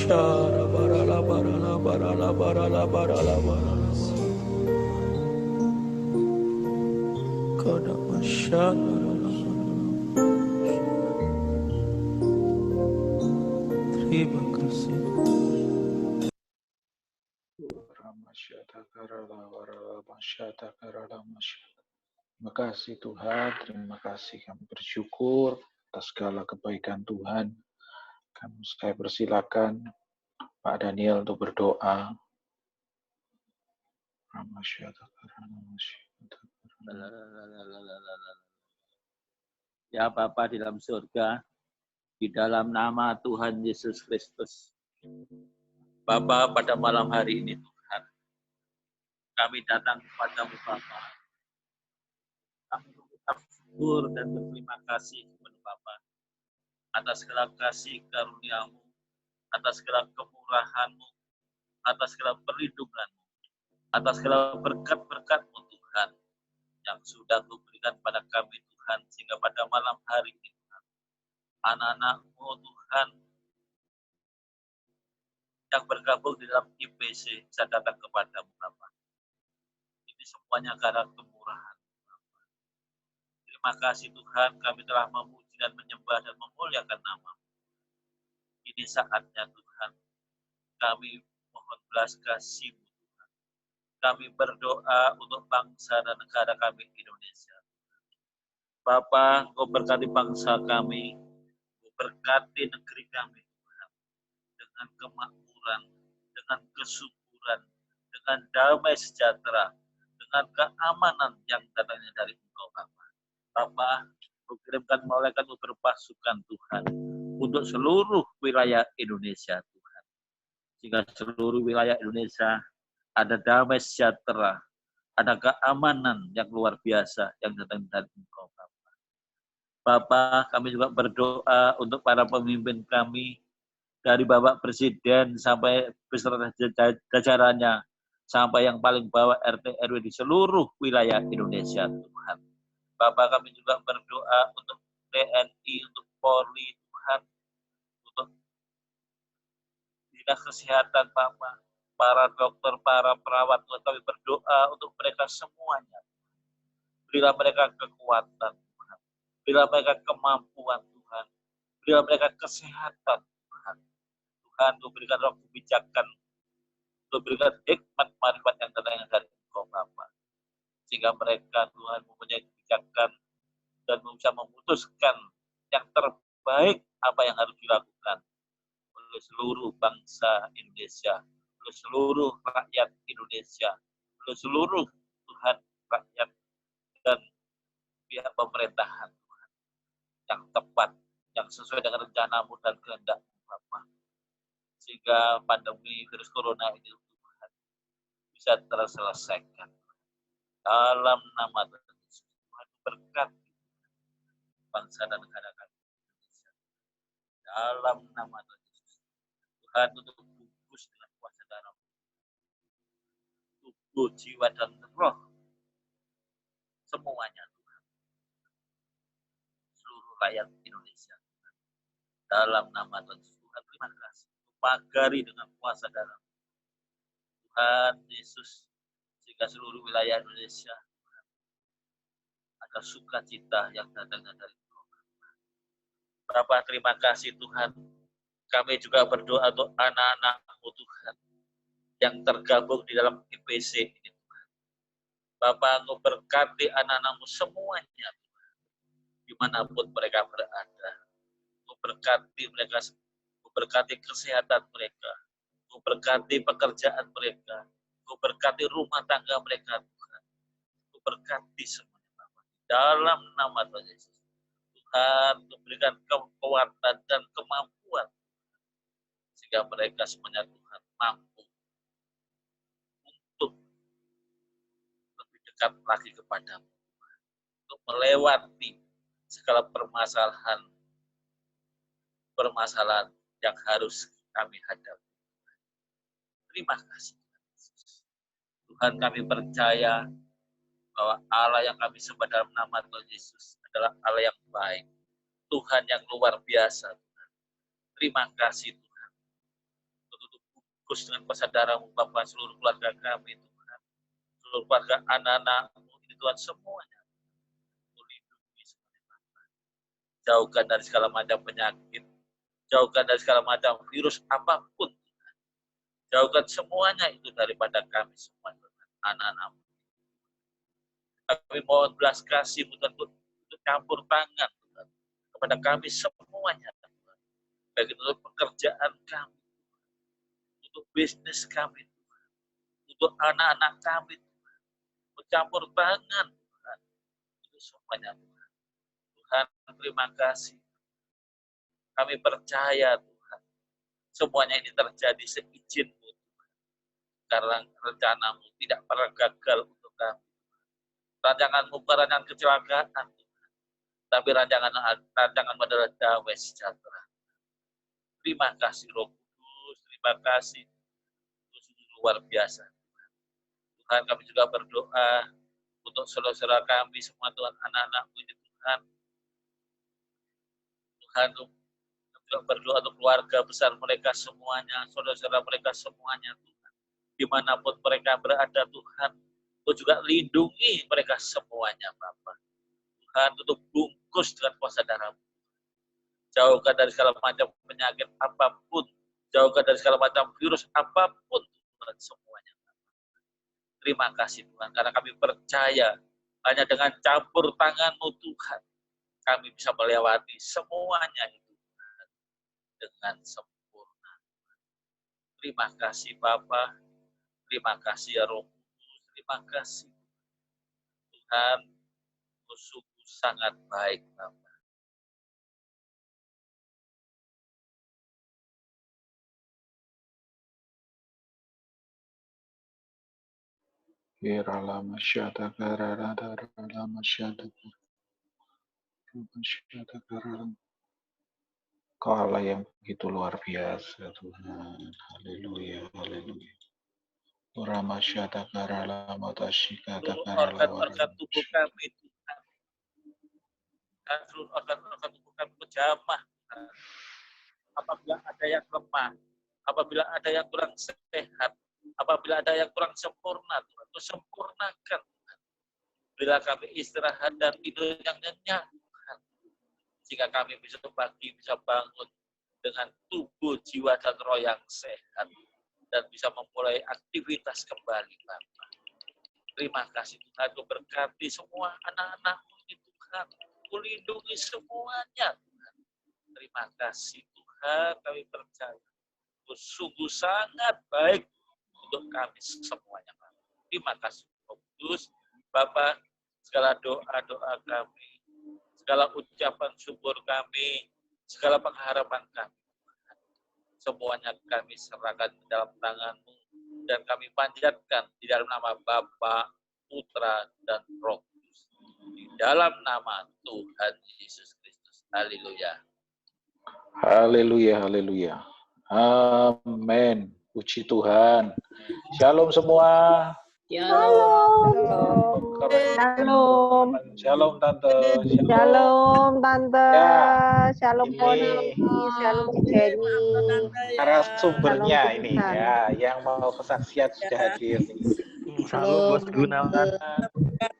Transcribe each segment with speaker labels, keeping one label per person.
Speaker 1: Shara barala barala barala barala barala barala. Kada masyala. Terima kasih.
Speaker 2: Terima kasih Tuhan, terima kasih, kami bersyukur atas segala kebaikan Tuhan. Saya persilakan Pak Daniel untuk berdoa.
Speaker 3: Ya Bapa di dalam surga, di dalam nama Tuhan Yesus Kristus. Bapa, pada malam hari ini Tuhan, kami datang kepadamu Bapa. Kami mengucap syukur dan berterima kasih kepada Bapa atas segala kasih karunia-Mu, atas segala kemurahan-Mu, atas segala perlindungan-Mu, atas segala berkat-berkat-Mu Tuhan yang sudah Engkau berikan pada kami Tuhan, sehingga pada malam hari ini Tuhan, anak-anak-Mu Tuhan yang bergabung di dalam IPC bisa datang kepadamu Bapa. Ini semuanya karena kemurahan. Terima kasih Tuhan, kami telah memuji dan menyembah dan memuliakan nama-Mu. Ini saatnya Tuhan, kami mohon belas kasih-Mu Tuhan. Kami berdoa untuk bangsa dan negara kami Indonesia. Bapa, Engkau berkati bangsa kami, Engkau berkati negeri kami Tuhan, dengan kemakmuran, dengan kesuburan, dengan damai sejahtera, dengan keamanan yang datangnya dari Engkau Bapa. Bapa, kirimkan malaikat-Mu berpasukan Tuhan untuk seluruh wilayah Indonesia Tuhan. Sehingga seluruh wilayah Indonesia ada damai sejahtera, ada keamanan yang luar biasa yang datang dari Engkau Bapa. Bapa, kami juga berdoa untuk para pemimpin kami, dari Bapak Presiden sampai beserta jajarannya, sampai yang paling bawah RT RW di seluruh wilayah Indonesia Tuhan. Bapak, kami juga berdoa untuk TNI, untuk Polri Tuhan, untuk dinas kesehatan Bapak, para dokter, para perawat Tuhan, kami berdoa untuk mereka semuanya. Berilah mereka kekuatan Tuhan, berilah mereka kemampuan Tuhan, berilah mereka kesehatan Tuhan. Tuhan, Engkau berikan roh kebijakan, Engkau berikan hikmat marifat yang datang dari Engkau Bapa, sehingga mereka Tuhan mempunyai kebijakan dan bisa memutuskan yang terbaik apa yang harus dilakukan oleh seluruh bangsa Indonesia, oleh seluruh rakyat Indonesia, oleh seluruh Tuhan rakyat dan pihak pemerintahan Tuhan, yang tepat, yang sesuai dengan rencana-Mu dan kehendak-Mu Bapa, sehingga pandemi virus corona ini Tuhan bisa terselesaikan. Dalam nama Tuhan Yesus, Tuhan berkati bangsa dan negara kami Indonesia. Dalam nama Tuhan Yesus, Tuhan untuk bungkus dengan kuasa darah-Mu, tubuh, jiwa, dan roh, semuanya Tuhan, seluruh rakyat Indonesia Tuhan. Dalam nama Tuhan Yesus, Tuhan terima kasih, pagari dengan kuasa darah Tuhan Yesus, sehingga seluruh wilayah Indonesia Tuhan, ada sukacita yang datangnya dari Tuhan. Bapak, terima kasih Tuhan. Kami juga berdoa untuk anak-anak-Mu Tuhan yang tergabung di dalam IPC ini Tuhan. Bapak, Engkau berkati anak-anak-Mu semuanya Tuhan, dimanapun mereka berada. Engkau berkati mereka, Engkau berkati kesehatan mereka, Engkau berkati pekerjaan mereka, Engkau berkati rumah tangga mereka Tuhan. Engkau berkati semuanya Bapak. Dalam nama Tuhan Yesus, Tuhan, memberikan kekuatan dan kemampuan sehingga mereka semuanya Tuhan mampu untuk lebih dekat lagi kepadamu, untuk melewati segala permasalahan yang harus kami hadapi. Terima kasih Tuhan, kami percaya bahwa Allah yang kami sembah dalam nama Tuhan Yesus adalah Allah yang baik, Tuhan yang luar biasa Tuhan. Terima kasih Tuhan. bungkus dengan kuasa darah-Mu, Bapa, seluruh keluarga kami, Tuhan. Seluruh keluarga anak-anak-Mu, ini Tuhan, semuanya. Mu lindungi semuanya, Bapa. Jauhkan dari segala macam penyakit. Jauhkan dari segala macam virus apapun. Jauhkan semuanya itu daripada kami semua, Tuhan. Anak-anak-Mu. Kami mohon belas kasih-Mu, Tuhan, untuk campur tangan, Tuhan, kepada kami semuanya, Tuhan. Baik itu untuk pekerjaan kami, untuk bisnis kami, Tuhan. Untuk anak-anak kami, Tuhan. Mencampur tangan, Tuhan. Untuk semuanya, Tuhan. Tuhan, terima kasih. Kami percaya, Tuhan. Semuanya ini terjadi seizin-Mu, Tuhan. Karena rencana-Mu tidak pernah gagal untuk kami. Rancangan-Mu bukan rancangan kecelakaan, Tuhan. Tapi rancangan-Mu adalah damai sejahtera. Terima kasih, Roh Kudus. Terima kasih. Luar biasa. Tuhan, kami juga berdoa untuk saudara-saudara kami semua, Tuhan, anak-anak-Mu ini, Tuhan. Tuhan, kami juga berdoa untuk keluarga besar mereka semuanya, saudara-saudara mereka semuanya, Tuhan. Dimanapun mereka berada, Tuhan, Tuhan juga lindungi mereka semuanya, Bapa. Tuhan, tutup bungkus dengan kuasa darah-Mu. Jauhkan dari segala macam penyakit apapun, jauhkan dari segala macam virus apapun, Tuhan, semuanya. Terima kasih, Tuhan, karena kami percaya hanya dengan campur tangan-Mu, Tuhan, kami bisa melewati semuanya itu, Tuhan, dengan sempurna. Terima kasih, Bapa. Terima kasih, ya Roh Kudus. Terima kasih, Tuhan. Sungguh sangat baik, Bapa.
Speaker 2: Kau Allah yang begitu luar biasa, Tuhan. Haleluya, haleluya.
Speaker 3: Seluruh organ-organ tubuh kami, Tuhan. Dan seluruh organ-organ tubuh kami berjamah, Tuhan. Apabila ada yang lemah, apabila ada yang kurang sehat, apabila ada yang kurang sempurna, Tuhan, Tuhan sempurnakan, Tuhan. Bila kami istirahat dan tidur yang nyenyak, Tuhan, jika kami bisa pagi, bisa bangun dengan tubuh, jiwa, dan roh yang sehat, dan bisa memulai aktivitas kembali, Bapak. Terima kasih, Tuhan, Kau berkati semua anak-anak-Mu ini, Tuhan. Kau lindungi semuanya, Tuhan. Terima kasih, Tuhan, kami percaya. Kau sungguh sangat baik untuk kami semuanya, Bapak. Terima kasih, Roh Kudus. Bapak, segala doa-doa kami, segala ucapan syukur kami, segala pengharapan kami, semuanya kami serahkan di dalam tangan-Mu dan kami panjatkan di dalam nama Bapa, Putra, dan Roh Kudus. Di dalam nama Tuhan Yesus Kristus. Haleluya.
Speaker 2: Haleluya, haleluya. Amin. Puji Tuhan. Shalom semua.
Speaker 4: Shalom.
Speaker 2: Shalom. Shalom Tante.
Speaker 4: Shalom Tante.
Speaker 2: Ya,
Speaker 4: Shalom
Speaker 2: ini
Speaker 4: Poni. Shalom Jenny.
Speaker 2: narasumbernya
Speaker 4: Shalom
Speaker 2: ini
Speaker 4: Tuhan.
Speaker 2: ya, yang mau kesaksian sudah hadir nih.
Speaker 1: Salam Bos Gunawan.
Speaker 2: Luar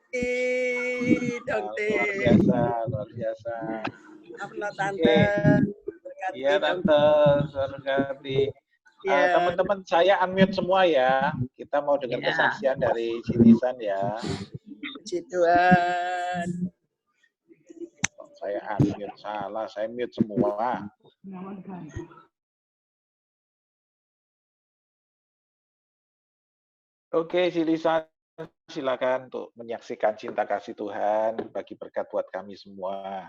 Speaker 2: biasa, luar biasa.
Speaker 5: Tante.
Speaker 2: Iya Tante, berkati. Teman-teman saya unmute semua ya. Kita mau dengar kesaksian dari Citizen ya.
Speaker 5: Puji Tuhan.
Speaker 2: Saya unmute salah, saya mute semua. Oke, Citizen, silakan untuk menyaksikan cinta kasih Tuhan, bagi berkat buat kami semua.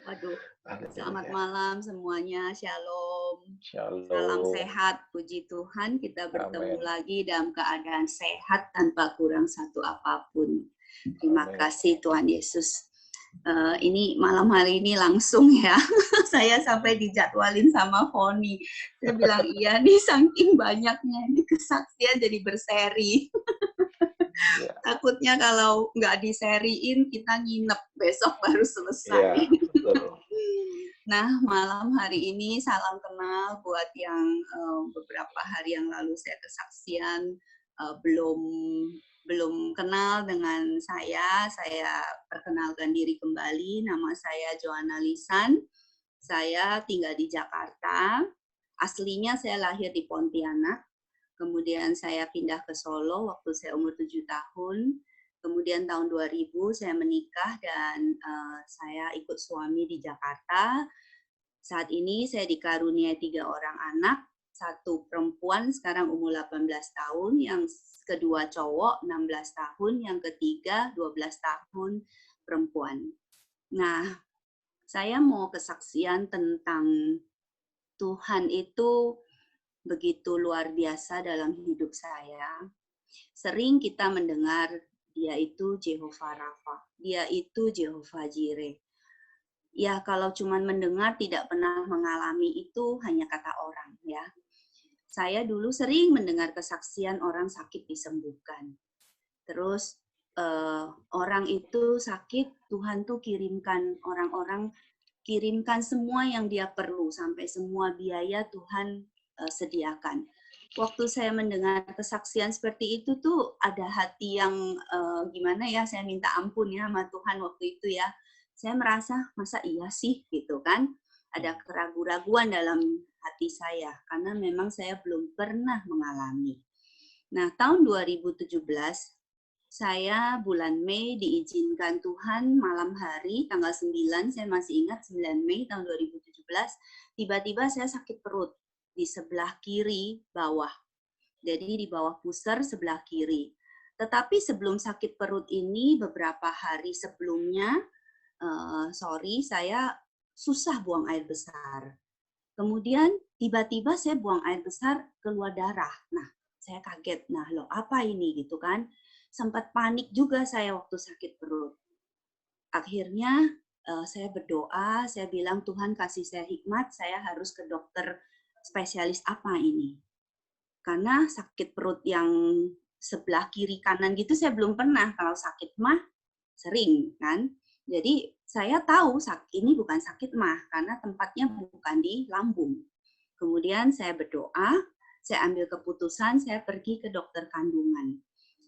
Speaker 6: Waduh, selamat malam semuanya, shalom.
Speaker 2: Shalom.
Speaker 6: Salam sehat, puji Tuhan kita bertemu
Speaker 2: Amin.
Speaker 6: lagi dalam keadaan sehat tanpa kurang satu apapun. Terima
Speaker 2: Amin.
Speaker 6: kasih Tuhan Yesus. Ini malam hari ini langsung ya, saya sampai dijadwalin sama Foni. Saya bilang iya nih, saking banyaknya ini kesaksian jadi berseri.
Speaker 2: Ya.
Speaker 6: Takutnya kalau nggak diseriin kita nginep besok baru selesai.
Speaker 2: Ya, betul.
Speaker 6: Nah, malam hari ini salam kenal buat yang beberapa hari yang lalu saya kesaksian belum kenal dengan saya. Saya perkenalkan diri kembali. Nama saya Joanna Lisan. Saya tinggal di Jakarta. Aslinya saya lahir di Pontianak. Kemudian saya pindah ke Solo waktu saya umur 7 tahun. Kemudian tahun 2000 saya menikah dan saya ikut suami di Jakarta. Saat ini saya dikaruniai 3 orang anak, 1 perempuan sekarang umur 18 tahun, yang kedua cowok 16 tahun, yang ketiga 12 tahun perempuan. Nah, saya mau kesaksian tentang Tuhan itu begitu luar biasa dalam hidup saya. Sering kita mendengar dia itu Jehovah Rafa, dia itu Jehovah Jireh. Ya, kalau cuma mendengar tidak pernah mengalami itu hanya kata orang ya. Saya dulu sering mendengar kesaksian orang sakit disembuhkan. Terus orang itu sakit, Tuhan tuh kirimkan orang-orang, kirimkan semua yang dia perlu, sampai semua biaya Tuhan sediakan. Waktu saya mendengar kesaksian seperti itu tuh ada hati yang gimana ya, saya minta ampun ya sama Tuhan waktu itu ya. Saya merasa masa iya sih gitu kan. Ada keraguan-raguan dalam hati saya karena memang saya belum pernah mengalami. Nah, tahun 2017 saya bulan Mei diizinkan Tuhan malam hari tanggal 9, saya masih ingat 9 Mei tahun 2017, tiba-tiba saya sakit perut di sebelah kiri bawah. Jadi di bawah pusar sebelah kiri. Tetapi sebelum sakit perut ini beberapa hari sebelumnya, saya susah buang air besar. Kemudian tiba-tiba saya buang air besar keluar darah. Nah, saya kaget. Nah, loh apa ini gitu kan? Sempat panik juga saya waktu sakit perut. Akhirnya saya berdoa, saya bilang Tuhan kasih saya hikmat, saya harus ke dokter spesialis apa ini. Karena sakit perut yang sebelah kiri kanan gitu saya belum pernah. Kalau sakit mah sering kan. Jadi saya tahu ini bukan sakit mah karena tempatnya bukan di lambung. Kemudian saya berdoa, saya ambil keputusan, saya pergi ke dokter kandungan.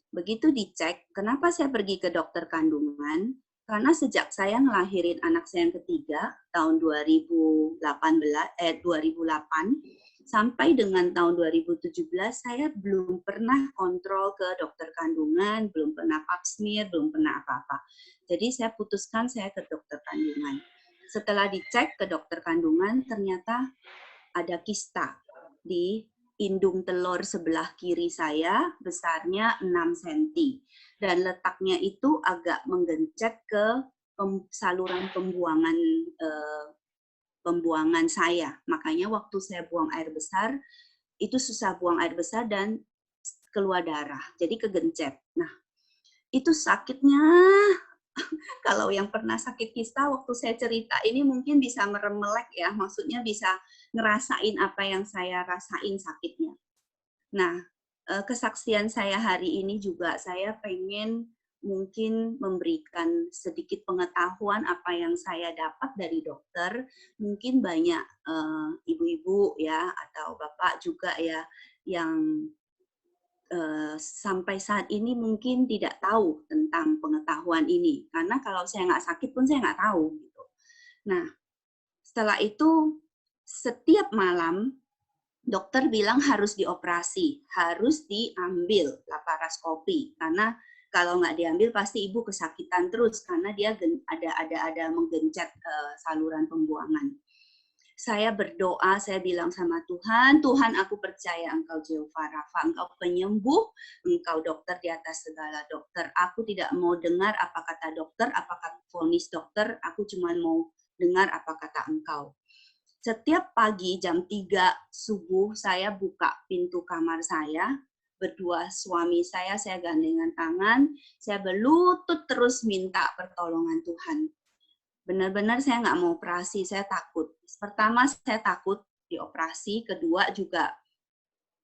Speaker 6: Begitu dicek, kenapa saya pergi ke dokter kandungan? Karena sejak saya ngelahirin anak saya yang ketiga tahun 2008 sampai dengan tahun 2017 saya belum pernah kontrol ke dokter kandungan, belum pernah pap smear, belum pernah apa-apa. Jadi saya putuskan saya ke dokter kandungan. Setelah dicek ke dokter kandungan ternyata ada kista di indung telur sebelah kiri saya, besarnya 6 cm. Dan letaknya itu agak menggencet ke saluran pembuangan saya. Makanya waktu saya buang air besar, itu susah buang air besar dan keluar darah. Jadi kegencet. Nah, itu sakitnya. Kalau yang pernah sakit kista, waktu saya cerita ini mungkin bisa meremelek ya. Maksudnya bisa ngerasain apa yang saya rasain sakitnya. Nah, kesaksian saya hari ini juga saya pengen mungkin memberikan sedikit pengetahuan apa yang saya dapat dari dokter. Mungkin banyak ibu-ibu ya atau bapak juga ya yang sampai saat ini mungkin tidak tahu tentang pengetahuan ini. Karena kalau saya nggak sakit pun saya nggak tahu. Gitu. Nah, setelah itu setiap malam dokter bilang harus dioperasi, harus diambil laparoskopi karena kalau nggak diambil pasti ibu kesakitan terus karena dia ada menggencet saluran pembuangan. Saya berdoa, saya bilang sama Tuhan, Tuhan aku percaya Engkau Jehovah Rafa, Engkau penyembuh, Engkau dokter di atas segala dokter. Aku tidak mau dengar apa kata dokter, apa kata vonis dokter, aku cuma mau dengar apa kata Engkau. Setiap pagi jam 3 subuh saya buka pintu kamar saya, berdua suami saya gandengan tangan, saya berlutut terus minta pertolongan Tuhan. Benar-benar saya nggak mau operasi, saya takut. Pertama saya takut dioperasi, kedua juga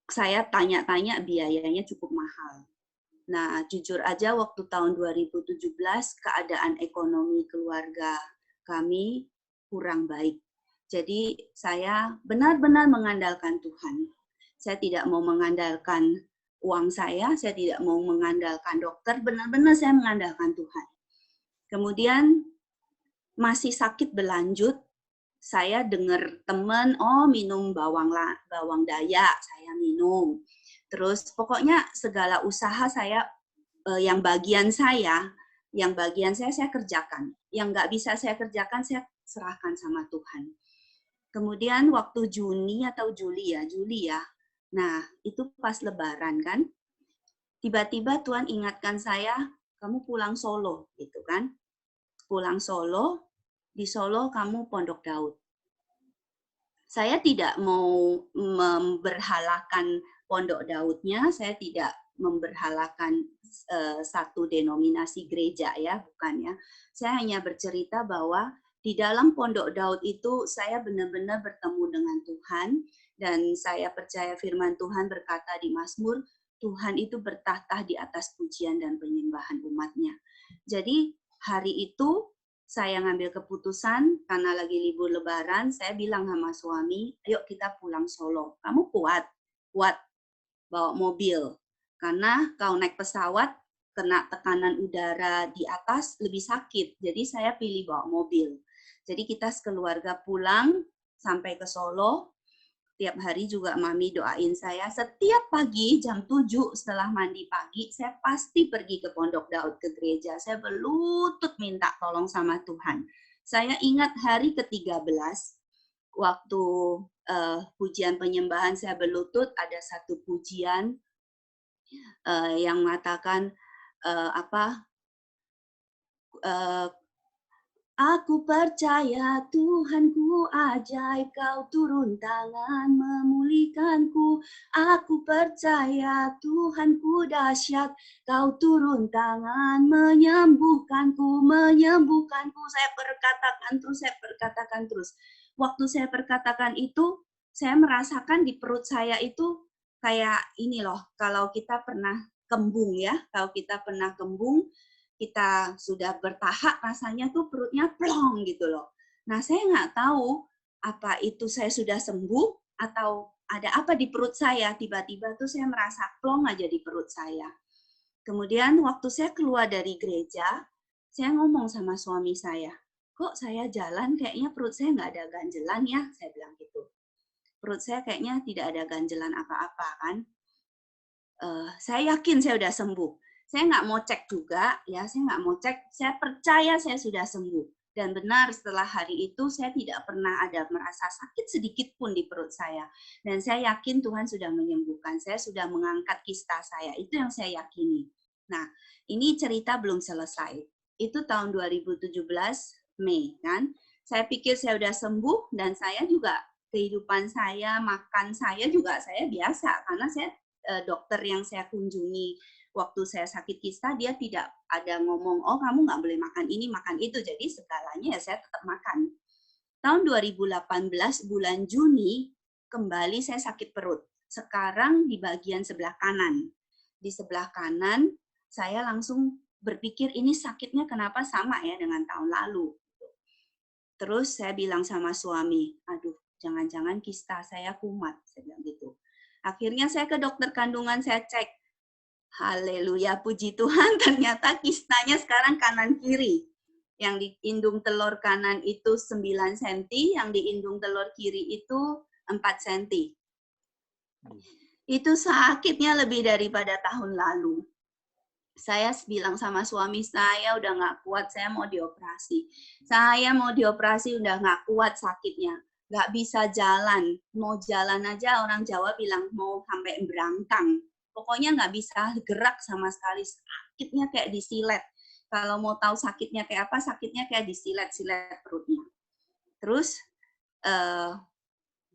Speaker 6: saya tanya-tanya biayanya cukup mahal. Nah, jujur aja waktu tahun 2017 keadaan ekonomi keluarga kami kurang baik. Jadi saya benar-benar mengandalkan Tuhan. Saya tidak mau mengandalkan uang saya tidak mau mengandalkan dokter, benar-benar saya mengandalkan Tuhan. Kemudian masih sakit berlanjut, saya dengar teman, minum bawang dayak, saya minum. Terus pokoknya segala usaha saya, yang bagian saya kerjakan. Yang nggak bisa saya kerjakan, saya serahkan sama Tuhan. Kemudian waktu Juni atau Juli ya. Nah, itu pas Lebaran kan. Tiba-tiba Tuhan ingatkan saya, kamu pulang Solo, gitu kan. Pulang Solo, di Solo kamu Pondok Daud. Saya tidak mau memberhalakan Pondok Daudnya, saya tidak memberhalakan satu denominasi gereja ya, bukan ya. Saya hanya bercerita bahwa di dalam Pondok Daud itu saya benar-benar bertemu dengan Tuhan, dan saya percaya firman Tuhan berkata di Mazmur, Tuhan itu bertahta di atas pujian dan penyembahan umatnya. Jadi hari itu saya ngambil keputusan, karena lagi libur Lebaran, saya bilang sama suami, ayo kita pulang Solo. Kamu kuat bawa mobil. Karena kau naik pesawat, kena tekanan udara di atas, lebih sakit. Jadi saya pilih bawa mobil. Jadi kita sekeluarga pulang sampai ke Solo. Tiap hari juga Mami doain saya. Setiap pagi jam 7 setelah mandi pagi, saya pasti pergi ke Pondok Daud, ke gereja. Saya berlutut minta tolong sama Tuhan. Saya ingat hari ke-13, waktu pujian penyembahan saya berlutut, ada satu pujian yang mengatakan aku percaya Tuhanku ajaib, kau turun tangan memulihkanku. Aku percaya Tuhanku dahsyat, kau turun tangan menyembuhkanku. Saya perkatakan terus. Waktu saya perkatakan itu, saya merasakan di perut saya itu kayak ini loh, kalau kita pernah kembung ya, kita sudah bertahap rasanya tuh perutnya plong gitu loh. Nah, saya nggak tahu apa itu saya sudah sembuh atau ada apa di perut saya. Tiba-tiba tuh saya merasa plong aja di perut saya. Kemudian waktu saya keluar dari gereja, saya ngomong sama suami saya, kok saya jalan kayaknya perut saya nggak ada ganjelan ya, saya bilang gitu. Perut saya kayaknya tidak ada ganjelan apa-apa kan. Saya yakin saya udah sembuh. Saya nggak mau cek juga, ya. Saya nggak mau cek. Saya percaya saya sudah sembuh. Dan benar setelah hari itu saya tidak pernah ada merasa sakit sedikit pun di perut saya. Dan saya yakin Tuhan sudah menyembuhkan. Saya sudah mengangkat kista saya. Itu yang saya yakini. Nah, ini cerita belum selesai. Itu tahun 2017 Mei kan. Saya pikir saya sudah sembuh dan saya juga kehidupan saya, makan saya juga saya biasa karena saya dokter yang saya kunjungi waktu saya sakit kista, dia tidak ada ngomong, oh kamu nggak boleh makan ini, makan itu. Jadi segalanya ya saya tetap makan. Tahun 2018, bulan Juni, kembali saya sakit perut. Sekarang di bagian sebelah kanan. Di sebelah kanan, saya langsung berpikir ini sakitnya kenapa sama ya dengan tahun lalu. Terus saya bilang sama suami, aduh jangan-jangan kista saya kumat. Saya bilang gitu. Akhirnya saya ke dokter kandungan, saya cek. Haleluya, puji Tuhan, ternyata kistanya sekarang kanan kiri. Yang di indung telur kanan itu 9 cm, yang di indung telur kiri itu 4 cm. Itu sakitnya lebih daripada tahun lalu. Saya bilang sama suami saya, udah nggak kuat, saya mau dioperasi. Saya mau dioperasi, udah nggak kuat sakitnya. Nggak bisa jalan. Mau jalan aja orang Jawa bilang mau sampai berangkang. Pokoknya nggak bisa gerak sama sekali. Sakitnya kayak disilet. Kalau mau tahu sakitnya kayak apa, sakitnya kayak disilet-silet perutnya. Terus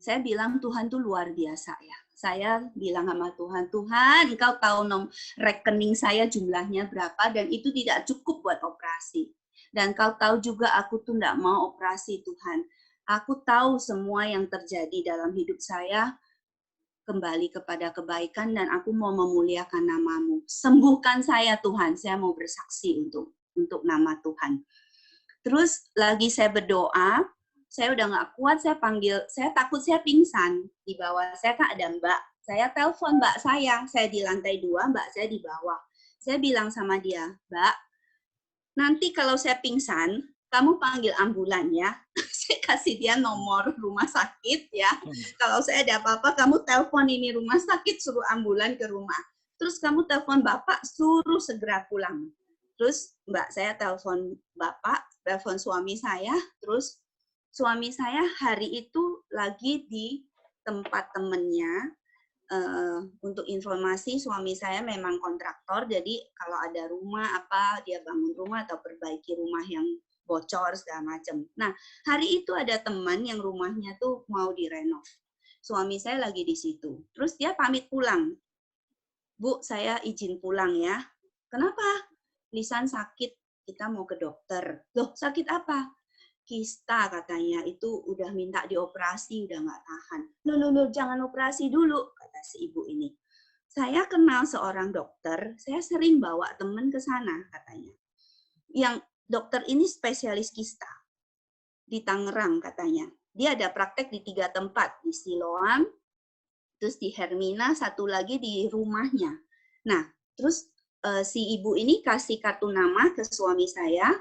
Speaker 6: saya bilang Tuhan tuh luar biasa ya. Saya bilang sama Tuhan, Tuhan Engkau tahu rekening saya jumlahnya berapa dan itu tidak cukup buat operasi. Dan Kau tahu juga aku tuh nggak mau operasi Tuhan. Aku tahu semua yang terjadi dalam hidup saya kembali kepada kebaikan dan aku mau memuliakan nama-Mu. Sembuhkan saya Tuhan, saya mau bersaksi untuk nama Tuhan. Terus lagi saya berdoa, saya udah nggak kuat, saya panggil, saya takut saya pingsan. Di bawah saya kan ada mbak, saya telepon mbak saya di lantai 2, mbak saya di bawah. Saya bilang sama dia, mbak, nanti kalau saya pingsan, kamu panggil ambulan ya. Saya kasih dia nomor rumah sakit ya. Kalau saya ada apa-apa, kamu telepon ini rumah sakit, suruh ambulan ke rumah. Terus kamu telepon bapak, suruh segera pulang. Terus mbak saya telepon bapak, telepon suami saya, terus suami saya hari itu lagi di tempat temennya. Untuk informasi, suami saya memang kontraktor, jadi kalau ada rumah apa, dia bangun rumah atau perbaiki rumah yang bocor segala macam. Nah, hari itu ada teman yang rumahnya tuh mau direnov. Suami saya lagi di situ. Terus dia pamit pulang. Bu, saya izin pulang ya. Kenapa? Lisan sakit, kita mau ke dokter. Loh, sakit apa? Kista katanya, itu udah minta dioperasi, udah nggak tahan. Loh, jangan operasi dulu, kata si ibu ini. Saya kenal seorang dokter, saya sering bawa teman ke sana, katanya. Yang dokter ini spesialis kista di Tangerang katanya. Dia ada praktek di 3 tempat, di Siloam, terus di Hermina, satu lagi di rumahnya. Nah, terus si ibu ini kasih kartu nama ke suami saya.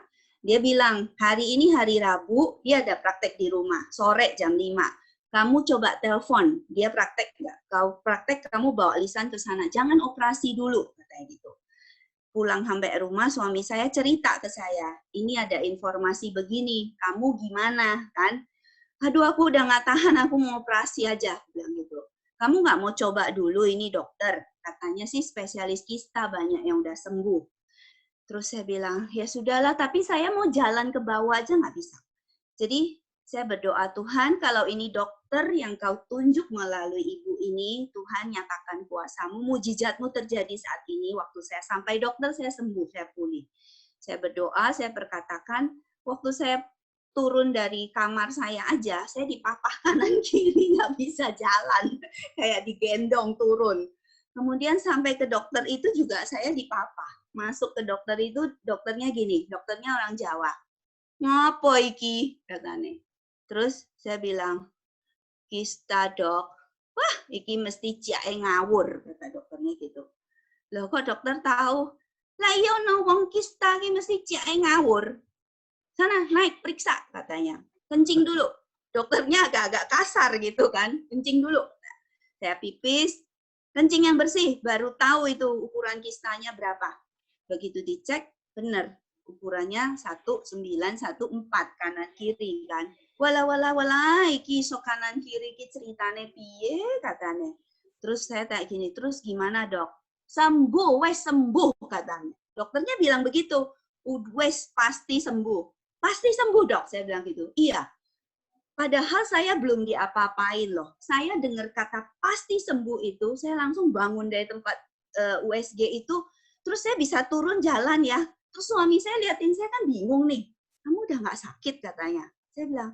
Speaker 6: Dia bilang, hari ini hari Rabu, dia ada praktek di rumah, sore jam 5. Kamu coba telepon, dia praktek nggak? Kau praktek, kamu bawa lisan ke sana. Jangan operasi dulu, katanya gitu. Pulang sampai rumah, suami saya cerita ke saya, ini ada informasi begini, kamu gimana, kan? Aduh, aku udah nggak tahan, aku mau operasi aja, bilang gitu. Kamu nggak mau coba dulu ini dokter? Katanya sih spesialis kista, banyak yang udah sembuh. Terus saya bilang, ya sudahlah, tapi saya mau jalan ke bawah aja nggak bisa. Jadi saya berdoa, Tuhan, kalau ini dokter yang kau tunjuk melalui ibu ini, Tuhan nyatakan kuasa-Mu, mujizat-Mu terjadi saat ini. Waktu saya sampai dokter, saya sembuh, saya pulih. Saya berdoa, saya berkatakan, waktu saya turun dari kamar saya aja, saya dipapah kanan kiri, nggak bisa jalan. Kayak digendong turun. Kemudian sampai ke dokter itu juga saya dipapah. Masuk ke dokter itu, dokternya gini, dokternya orang Jawa. Ngapo iki? Katanya. Terus saya bilang, kista dok. Wah, iki mesti jae ngawur, kata dokternya gitu. Loh kok dokter tahu? Lah iya ono wong kista iki mesti jae ngawur. Sana naik periksa katanya. Kencing dulu. Dokternya agak-agak kasar gitu kan. Kencing dulu. Saya pipis, kencing yang bersih, baru tahu itu ukuran kistanya berapa. Begitu dicek, benar. Ukurannya 1914 kanan kiri kan. Wala iki iso kanan kiri iki ceritane piye katanya. Terus saya tanya gini, terus gimana dok? Sembuh, wes sembuh katanya. Dokternya bilang begitu, wes pasti sembuh. Pasti sembuh dok, saya bilang gitu. Iya. Padahal saya belum diapa-apain loh. Saya dengar kata pasti sembuh itu, saya langsung bangun dari tempat USG itu, terus saya bisa turun jalan ya. Terus suami saya liatin saya kan bingung nih. Kamu udah nggak sakit katanya. Saya bilang,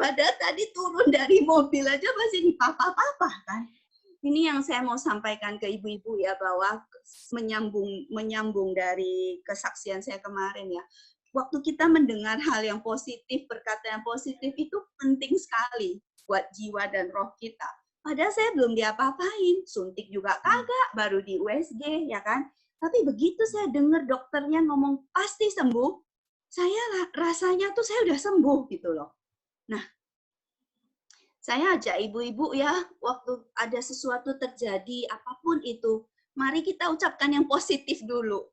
Speaker 6: padahal tadi turun dari mobil aja masih dipapah-papah kan. Ini yang saya mau sampaikan ke ibu-ibu ya, bahwa menyambung dari kesaksian saya kemarin ya. Waktu kita mendengar hal yang positif, berkata yang positif itu penting sekali buat jiwa dan roh kita. Padahal saya belum diapa-apain, suntik juga kagak, baru di USG ya kan. Tapi begitu saya dengar dokternya ngomong pasti sembuh, saya rasanya tuh saya udah sembuh gitu loh. Nah, saya ajak ibu-ibu ya, waktu ada sesuatu terjadi, apapun itu, mari kita ucapkan yang positif dulu.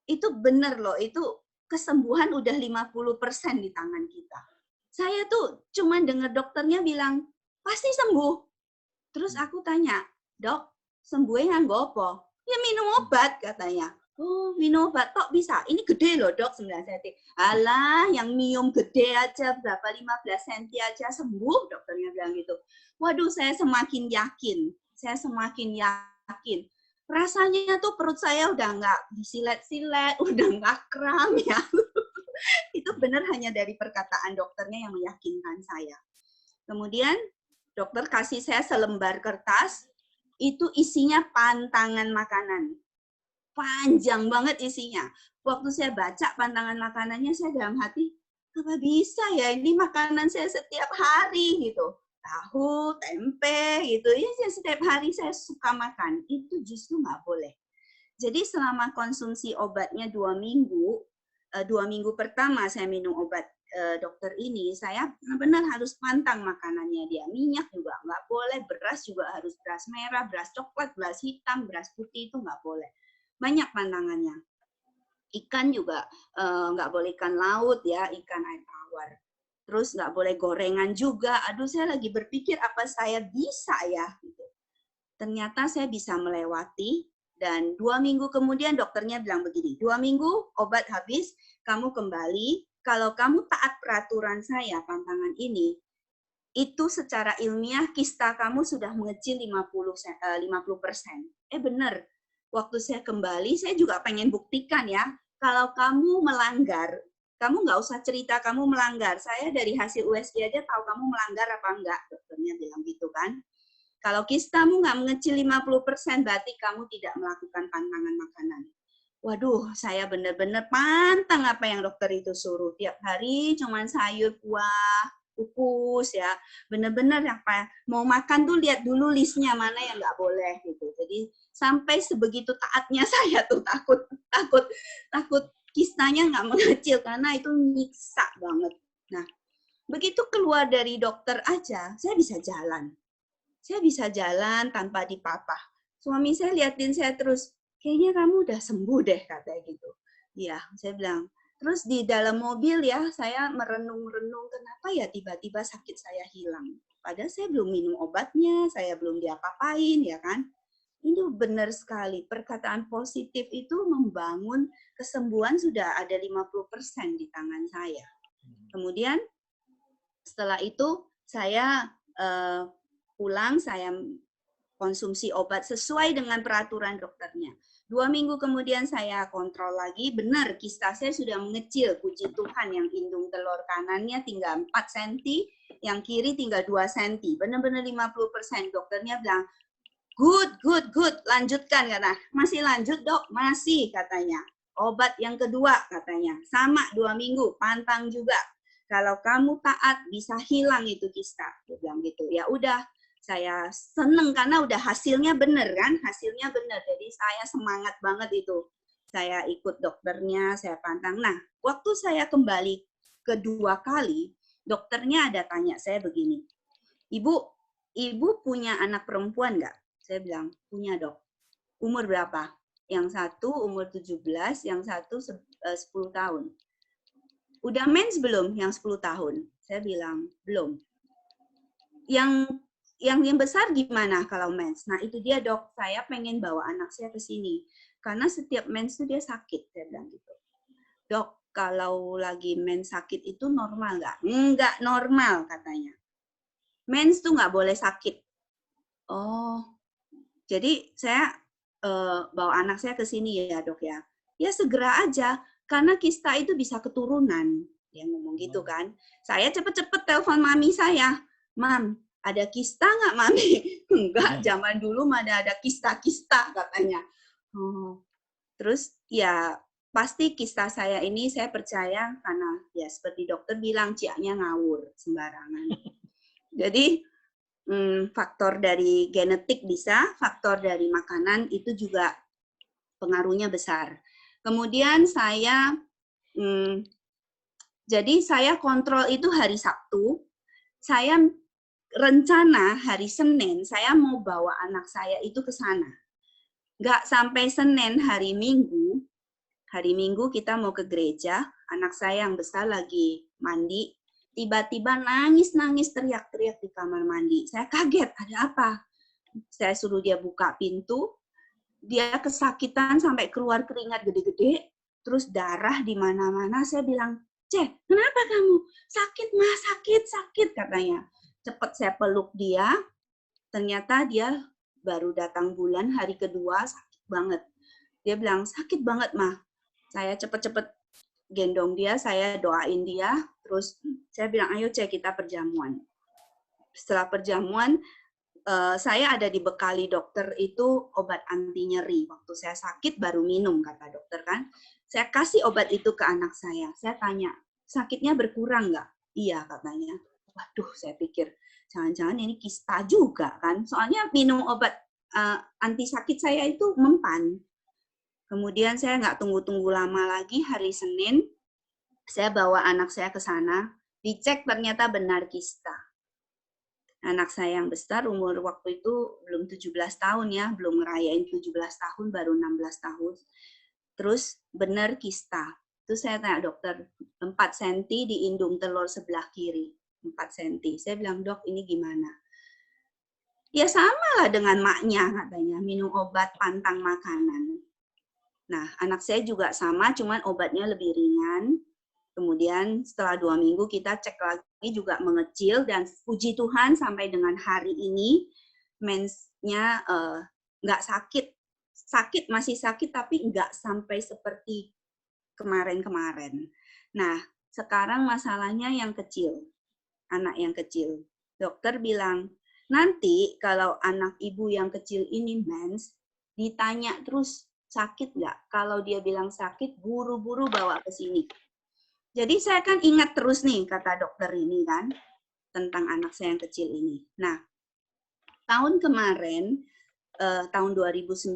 Speaker 6: Itu benar loh, itu kesembuhan udah 50% di tangan kita. Saya tuh cuman dengar dokternya bilang, pasti sembuh. Terus aku tanya, dok, sembuhnya nganggo apa? Ya minum obat katanya. Oh, minum obat kok bisa? Ini gede loh dok, 9 cm. Alah, yang minum gede aja, berapa 15 cm aja sembuh, dokternya bilang gitu. Waduh, saya semakin yakin. Rasanya tuh perut saya udah nggak disilet-silet, udah nggak kram ya. Itu benar hanya dari perkataan dokternya yang meyakinkan saya. Kemudian dokter kasih saya selembar kertas, itu isinya pantangan makanan. panjang banget isinya. Waktu saya baca pantangan makanannya, saya dalam hati, apa bisa ya ini makanan saya setiap hari gitu. Tahu, tempe gitu. Ya setiap hari saya suka makan. Itu justru nggak boleh. Jadi selama konsumsi obatnya 2 minggu, 2 minggu pertama saya minum obat dokter ini, saya benar-benar harus pantang makanannya dia. Minyak juga nggak boleh, beras juga harus beras merah, beras coklat, beras hitam, beras putih itu nggak boleh. Banyak pantangannya. Ikan juga nggak boleh ikan laut ya, ikan air tawar. Terus nggak boleh gorengan juga. Aduh, saya lagi berpikir apa saya bisa ya. Gitu. Ternyata saya bisa melewati. Dan 2 minggu kemudian dokternya bilang begini, 2 minggu obat habis, kamu kembali. Kalau kamu taat peraturan saya, pantangan ini, itu secara ilmiah kista kamu sudah mengecil 50%. Benar. Waktu saya kembali, saya juga pengen buktikan ya, kalau kamu melanggar, kamu nggak usah cerita kamu melanggar. Saya dari hasil USG aja tahu kamu melanggar apa enggak. Dokternya bilang gitu kan. Kalau kistamu nggak mengecil 50%, berarti kamu tidak melakukan pantangan makanan. Waduh, saya benar-benar pantang apa yang dokter itu suruh. Tiap hari cuma sayur, buah, kukus ya. Benar-benar apa mau makan tuh lihat dulu listnya mana yang nggak boleh gitu. Jadi sampai sebegitu taatnya saya tuh takut kistanya nggak mengecil karena itu nyiksa banget. Nah, begitu keluar dari dokter aja, saya bisa jalan. Saya bisa jalan tanpa dipapah. Suami saya liatin saya terus, kayaknya kamu udah sembuh deh, katanya gitu. Iya, saya bilang. Terus di dalam mobil ya, saya merenung-renung, kenapa ya tiba-tiba sakit saya hilang. Padahal saya belum minum obatnya, saya belum diapa-apain, ya kan. Ini benar sekali, perkataan positif itu membangun kesembuhan sudah ada 50% di tangan saya. Kemudian setelah itu saya pulang, saya konsumsi obat sesuai dengan peraturan dokternya. 2 minggu kemudian saya kontrol lagi, benar kista saya sudah mengecil, puji Tuhan, yang indung telur kanannya tinggal 4 cm, yang kiri tinggal 2 cm, benar-benar 50%. Dokternya bilang, good, lanjutkan, kata. Masih lanjut dok? Masih, katanya. Obat yang kedua, katanya. Sama 2 minggu, pantang juga. Kalau kamu taat, bisa hilang itu kista. Dia bilang gitu. Ya udah, saya seneng karena udah hasilnya bener kan, hasilnya bener. Jadi saya semangat banget itu. Saya ikut dokternya, saya pantang. Nah, waktu saya kembali kedua kali, dokternya ada tanya saya begini, Ibu punya anak perempuan nggak? Saya bilang, punya dok. Umur berapa? Yang satu umur 17, yang satu 10 tahun. Udah mens belum yang 10 tahun? Saya bilang, belum. Yang besar gimana kalau mens? Nah itu dia dok, saya pengen bawa anak saya ke sini. Karena setiap mens itu dia sakit, saya bilang gitu. Dok, kalau lagi mens sakit itu normal nggak? Nggak normal katanya. Mens tuh nggak boleh sakit. Oh, jadi saya bawa anak saya ke sini ya dok ya. Ya segera aja, karena kista itu bisa keturunan. Dia ngomong gitu kan. Saya cepet-cepet telepon mami saya. Mam, ada kista nggak mami? Enggak, zaman dulu mana ada kista-kista katanya. Oh. Terus ya pasti kista saya ini saya percaya karena ya seperti dokter bilang ciaknya ngawur sembarangan. Jadi faktor dari genetik bisa, faktor dari makanan itu juga pengaruhnya besar. Kemudian saya jadi saya kontrol itu hari Sabtu. Saya rencana hari Senin saya mau bawa anak saya itu ke sana. Nggak sampai Senin, hari Minggu kita mau ke gereja, anak saya yang besar lagi mandi, tiba-tiba nangis teriak-teriak di kamar mandi. Saya kaget, ada apa? Saya suruh dia buka pintu, dia kesakitan sampai keluar keringat gede-gede, terus darah di mana-mana. Saya bilang, kenapa kamu? Sakit, Ma, sakit, katanya. Cepat saya peluk dia, ternyata dia baru datang bulan, hari kedua sakit banget. Dia bilang, sakit banget, Ma. Saya cepet-cepet gendong dia, saya doain dia, terus saya bilang, ayo kita perjamuan. Setelah perjamuan, saya ada dibekali dokter itu obat anti nyeri. Waktu saya sakit baru minum, kata dokter kan. Saya kasih obat itu ke anak saya. Saya tanya, sakitnya berkurang nggak? Iya, katanya. Waduh, saya pikir, jangan-jangan ini kista juga kan. Soalnya minum obat anti sakit saya itu mempan. Kemudian saya nggak tunggu-tunggu lama lagi, hari Senin, saya bawa anak saya ke sana. Dicek ternyata benar kista. Anak saya yang besar umur waktu itu belum 17 tahun ya, belum ngerayain 17 tahun, baru 16 tahun. Terus benar kista. Terus saya tanya dokter, 4 cm di indung telur sebelah kiri. 4 cm. Saya bilang, dok ini gimana? Ya sama lah dengan maknya katanya, minum obat pantang makanan. Nah, anak saya juga sama, cuman obatnya lebih ringan. Kemudian setelah 2 minggu kita cek lagi juga mengecil dan puji Tuhan sampai dengan hari ini mensnya nggak sakit. Sakit masih sakit tapi nggak sampai seperti kemarin-kemarin. Nah, sekarang masalahnya yang kecil, anak yang kecil. Dokter bilang, nanti kalau anak ibu yang kecil ini mens, ditanya terus sakit nggak? Kalau dia bilang sakit, buru-buru bawa ke sini. Jadi saya kan ingat terus nih kata dokter ini kan tentang anak saya yang kecil ini. Nah, tahun kemarin tahun 2019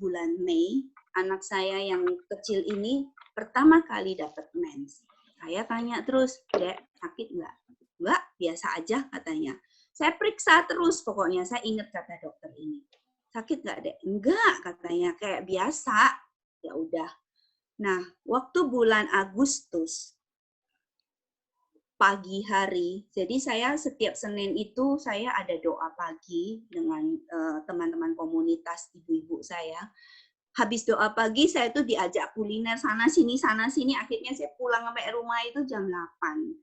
Speaker 6: bulan Mei, anak saya yang kecil ini pertama kali dapat mens. Saya tanya terus, "Dek, sakit nggak?" "Nggak, biasa aja," katanya. Saya periksa terus, pokoknya saya ingat kata dokter ini. "Sakit nggak, Dek?" "Enggak," katanya, "kayak biasa." Ya udah. Nah, waktu bulan Agustus, pagi hari, jadi saya setiap Senin itu saya ada doa pagi dengan teman-teman komunitas ibu-ibu saya. Habis doa pagi saya tuh diajak kuliner sana sini, akhirnya saya pulang sampai rumah itu jam 8.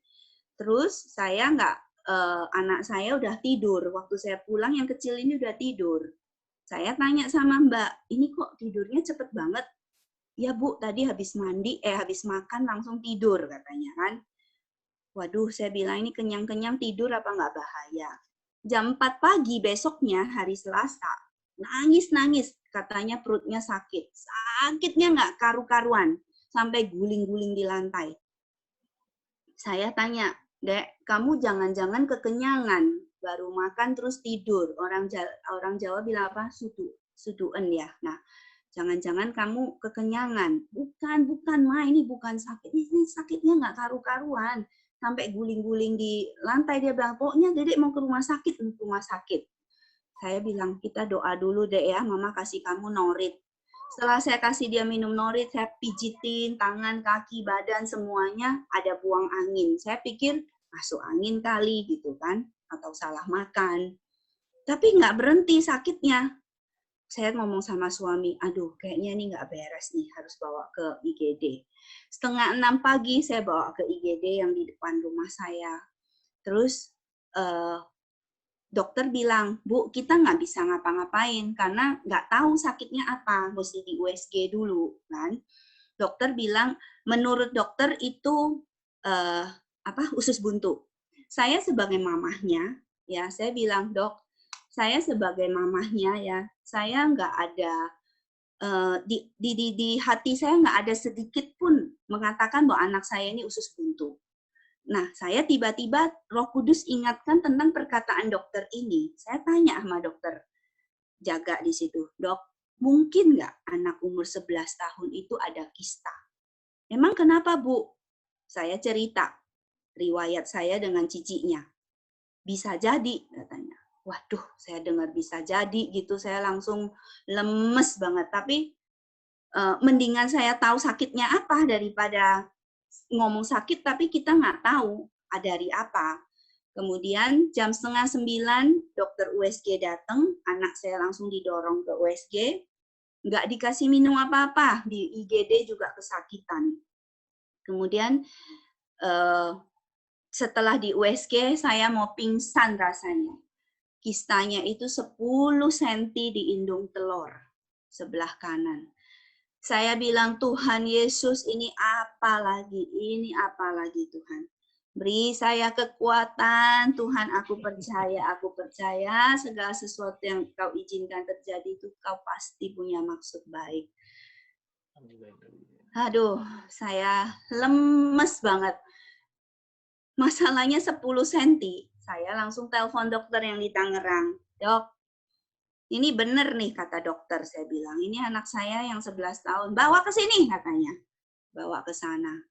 Speaker 6: Terus saya anak saya udah tidur, waktu saya pulang yang kecil ini udah tidur. Saya tanya sama Mbak, ini kok tidurnya cepet banget? Ya Bu, tadi habis makan langsung tidur katanya kan. Waduh, saya bilang ini kenyang-kenyang tidur apa nggak bahaya. Jam 4 pagi besoknya, hari Selasa, nangis-nangis, katanya perutnya sakit. Sakitnya nggak karu-karuan, sampai guling-guling di lantai. Saya tanya, "Dek, kamu jangan-jangan kekenyangan, baru makan terus tidur." Orang Jawa bilang apa? Suduen ya. Nah, jangan-jangan kamu kekenyangan. Bukan, Ma, ini bukan sakit. Ini sakitnya nggak karu-karuan. Sampai guling-guling di lantai, dia bilang, pokoknya Dedek mau ke rumah sakit. Saya bilang, kita doa dulu Dek ya, Mama kasih kamu norit. Setelah saya kasih dia minum norit, saya pijitin tangan, kaki, badan, semuanya ada buang angin. Saya pikir, masuk angin kali gitu kan, atau salah makan. Tapi nggak berhenti sakitnya. Saya ngomong sama suami, aduh kayaknya ini nggak beres nih, harus bawa ke IGD. 5:30 pagi saya bawa ke IGD yang di depan rumah saya. Terus dokter bilang, Bu, kita nggak bisa ngapa-ngapain karena nggak tahu sakitnya apa, mesti di USG dulu kan. Dokter bilang, menurut dokter itu usus buntu. Saya sebagai mamahnya, ya saya bilang, Dok, saya sebagai mamahnya ya, saya nggak ada di hati saya nggak ada sedikit pun mengatakan bahwa anak saya ini usus buntu. Nah, saya tiba-tiba Roh Kudus ingatkan tentang perkataan dokter ini. Saya tanya sama dokter jaga di situ, Dok, mungkin nggak anak umur 11 tahun itu ada kista? Emang kenapa, Bu? Saya cerita riwayat saya dengan cicinya. Bisa jadi, katanya. Waduh, saya dengar bisa jadi gitu, saya langsung lemes banget. Tapi mendingan saya tahu sakitnya apa daripada ngomong sakit tapi kita nggak tahu dari apa. Kemudian jam 8:30 dokter USG datang, anak saya langsung didorong ke USG, nggak dikasih minum apa-apa, di IGD juga kesakitan. Kemudian setelah di USG saya mau pingsan rasanya. Kistanya itu 10 cm di indung telur sebelah kanan. Saya bilang, Tuhan Yesus, ini apa lagi Tuhan. Beri saya kekuatan, Tuhan, aku percaya segala sesuatu yang Kau izinkan terjadi itu Kau pasti punya maksud baik. Aduh, saya lemes banget. Masalahnya 10 cm. Saya langsung telepon dokter yang di Tangerang. Dok, ini bener nih kata dokter, saya bilang. Ini anak saya yang 11 tahun. Bawa ke sini katanya. Bawa ke sana.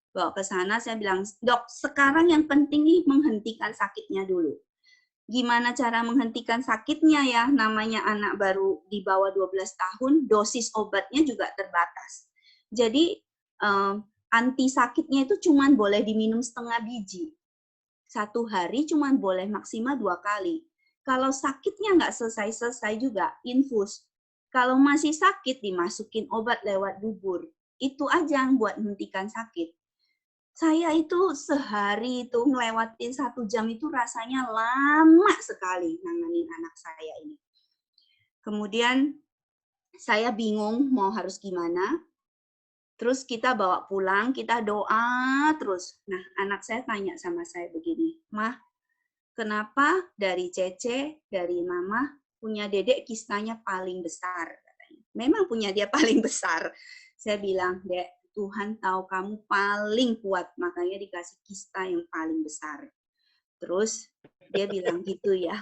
Speaker 6: Bawa ke sana, saya bilang, dok, sekarang yang penting nih menghentikan sakitnya dulu. Gimana cara menghentikan sakitnya ya? Namanya anak baru di bawah 12 tahun, dosis obatnya juga terbatas. Jadi, anti sakitnya itu cuma boleh diminum setengah biji. 1 hari cuma boleh maksimal 2 kali. Kalau sakitnya nggak selesai-selesai juga, infus. Kalau masih sakit, dimasukin obat lewat bubur. Itu aja yang buat menghentikan sakit. Saya itu sehari itu ngelewatin 1 jam itu rasanya lama sekali nanganin anak saya ini. Kemudian saya bingung mau harus gimana. Terus kita bawa pulang, kita doa terus. Nah, anak saya tanya sama saya begini, Mah, kenapa dari Cece, dari Mama, punya Dedek kistanya paling besar? Katanya. Memang punya dia paling besar. Saya bilang, Dek, Tuhan tahu kamu paling kuat, makanya dikasih kista yang paling besar. Terus dia bilang gitu ya.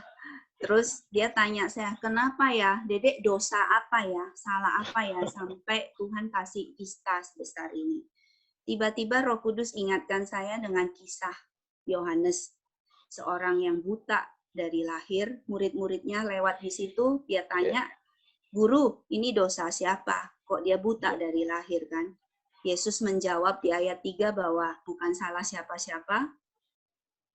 Speaker 6: Terus dia tanya saya, kenapa ya, Dedek dosa apa ya, salah apa ya, sampai Tuhan kasih kista sebesar ini. Tiba-tiba Roh Kudus ingatkan saya dengan kisah Yohanes, seorang yang buta dari lahir, murid-muridnya lewat di situ, dia tanya, Guru, ini dosa siapa? Kok dia buta dari lahir kan? Yesus menjawab di ayat 3 bahwa bukan salah siapa-siapa,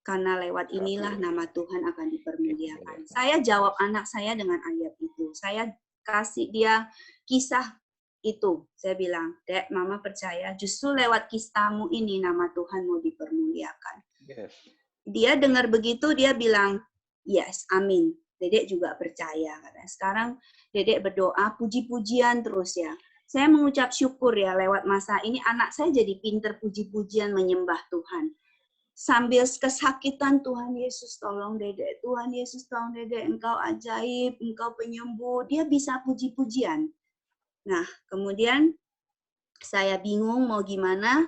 Speaker 6: karena lewat inilah nama Tuhan akan dipermuliakan. Saya jawab anak saya dengan ayat itu. Saya kasih dia kisah itu. Saya bilang, Dek, Mama percaya justru lewat kisahmu ini nama Tuhan mau dipermuliakan.
Speaker 2: Yes.
Speaker 6: Dia dengar begitu, dia bilang, yes, amin. Dedek juga percaya. Sekarang Dedek berdoa, puji-pujian terus ya. Saya mengucap syukur ya lewat masa ini anak saya jadi pinter puji-pujian menyembah Tuhan. Sambil kesakitan, Tuhan Yesus tolong Dedek, Tuhan Yesus tolong Dedek, Engkau ajaib, Engkau penyembuh. Dia bisa puji-pujian. Nah, kemudian saya bingung mau gimana.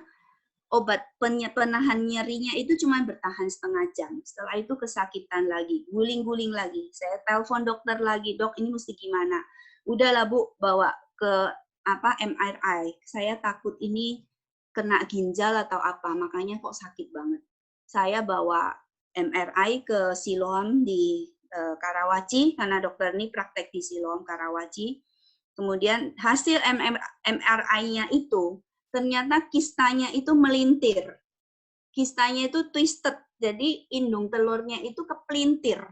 Speaker 6: Obat penahan nyerinya itu cuma bertahan setengah jam. Setelah itu kesakitan lagi, guling-guling lagi. Saya telepon dokter lagi, dok ini mesti gimana? Udahlah Bu, bawa ke MRI. Saya takut ini kena ginjal atau apa, makanya kok sakit banget. Saya bawa MRI ke Siloam di Karawaci, karena dokter ini praktek di Siloam Karawaci. Kemudian hasil MRI-nya itu, ternyata kistanya itu melintir. Kistanya itu twisted, jadi indung telurnya itu kepelintir.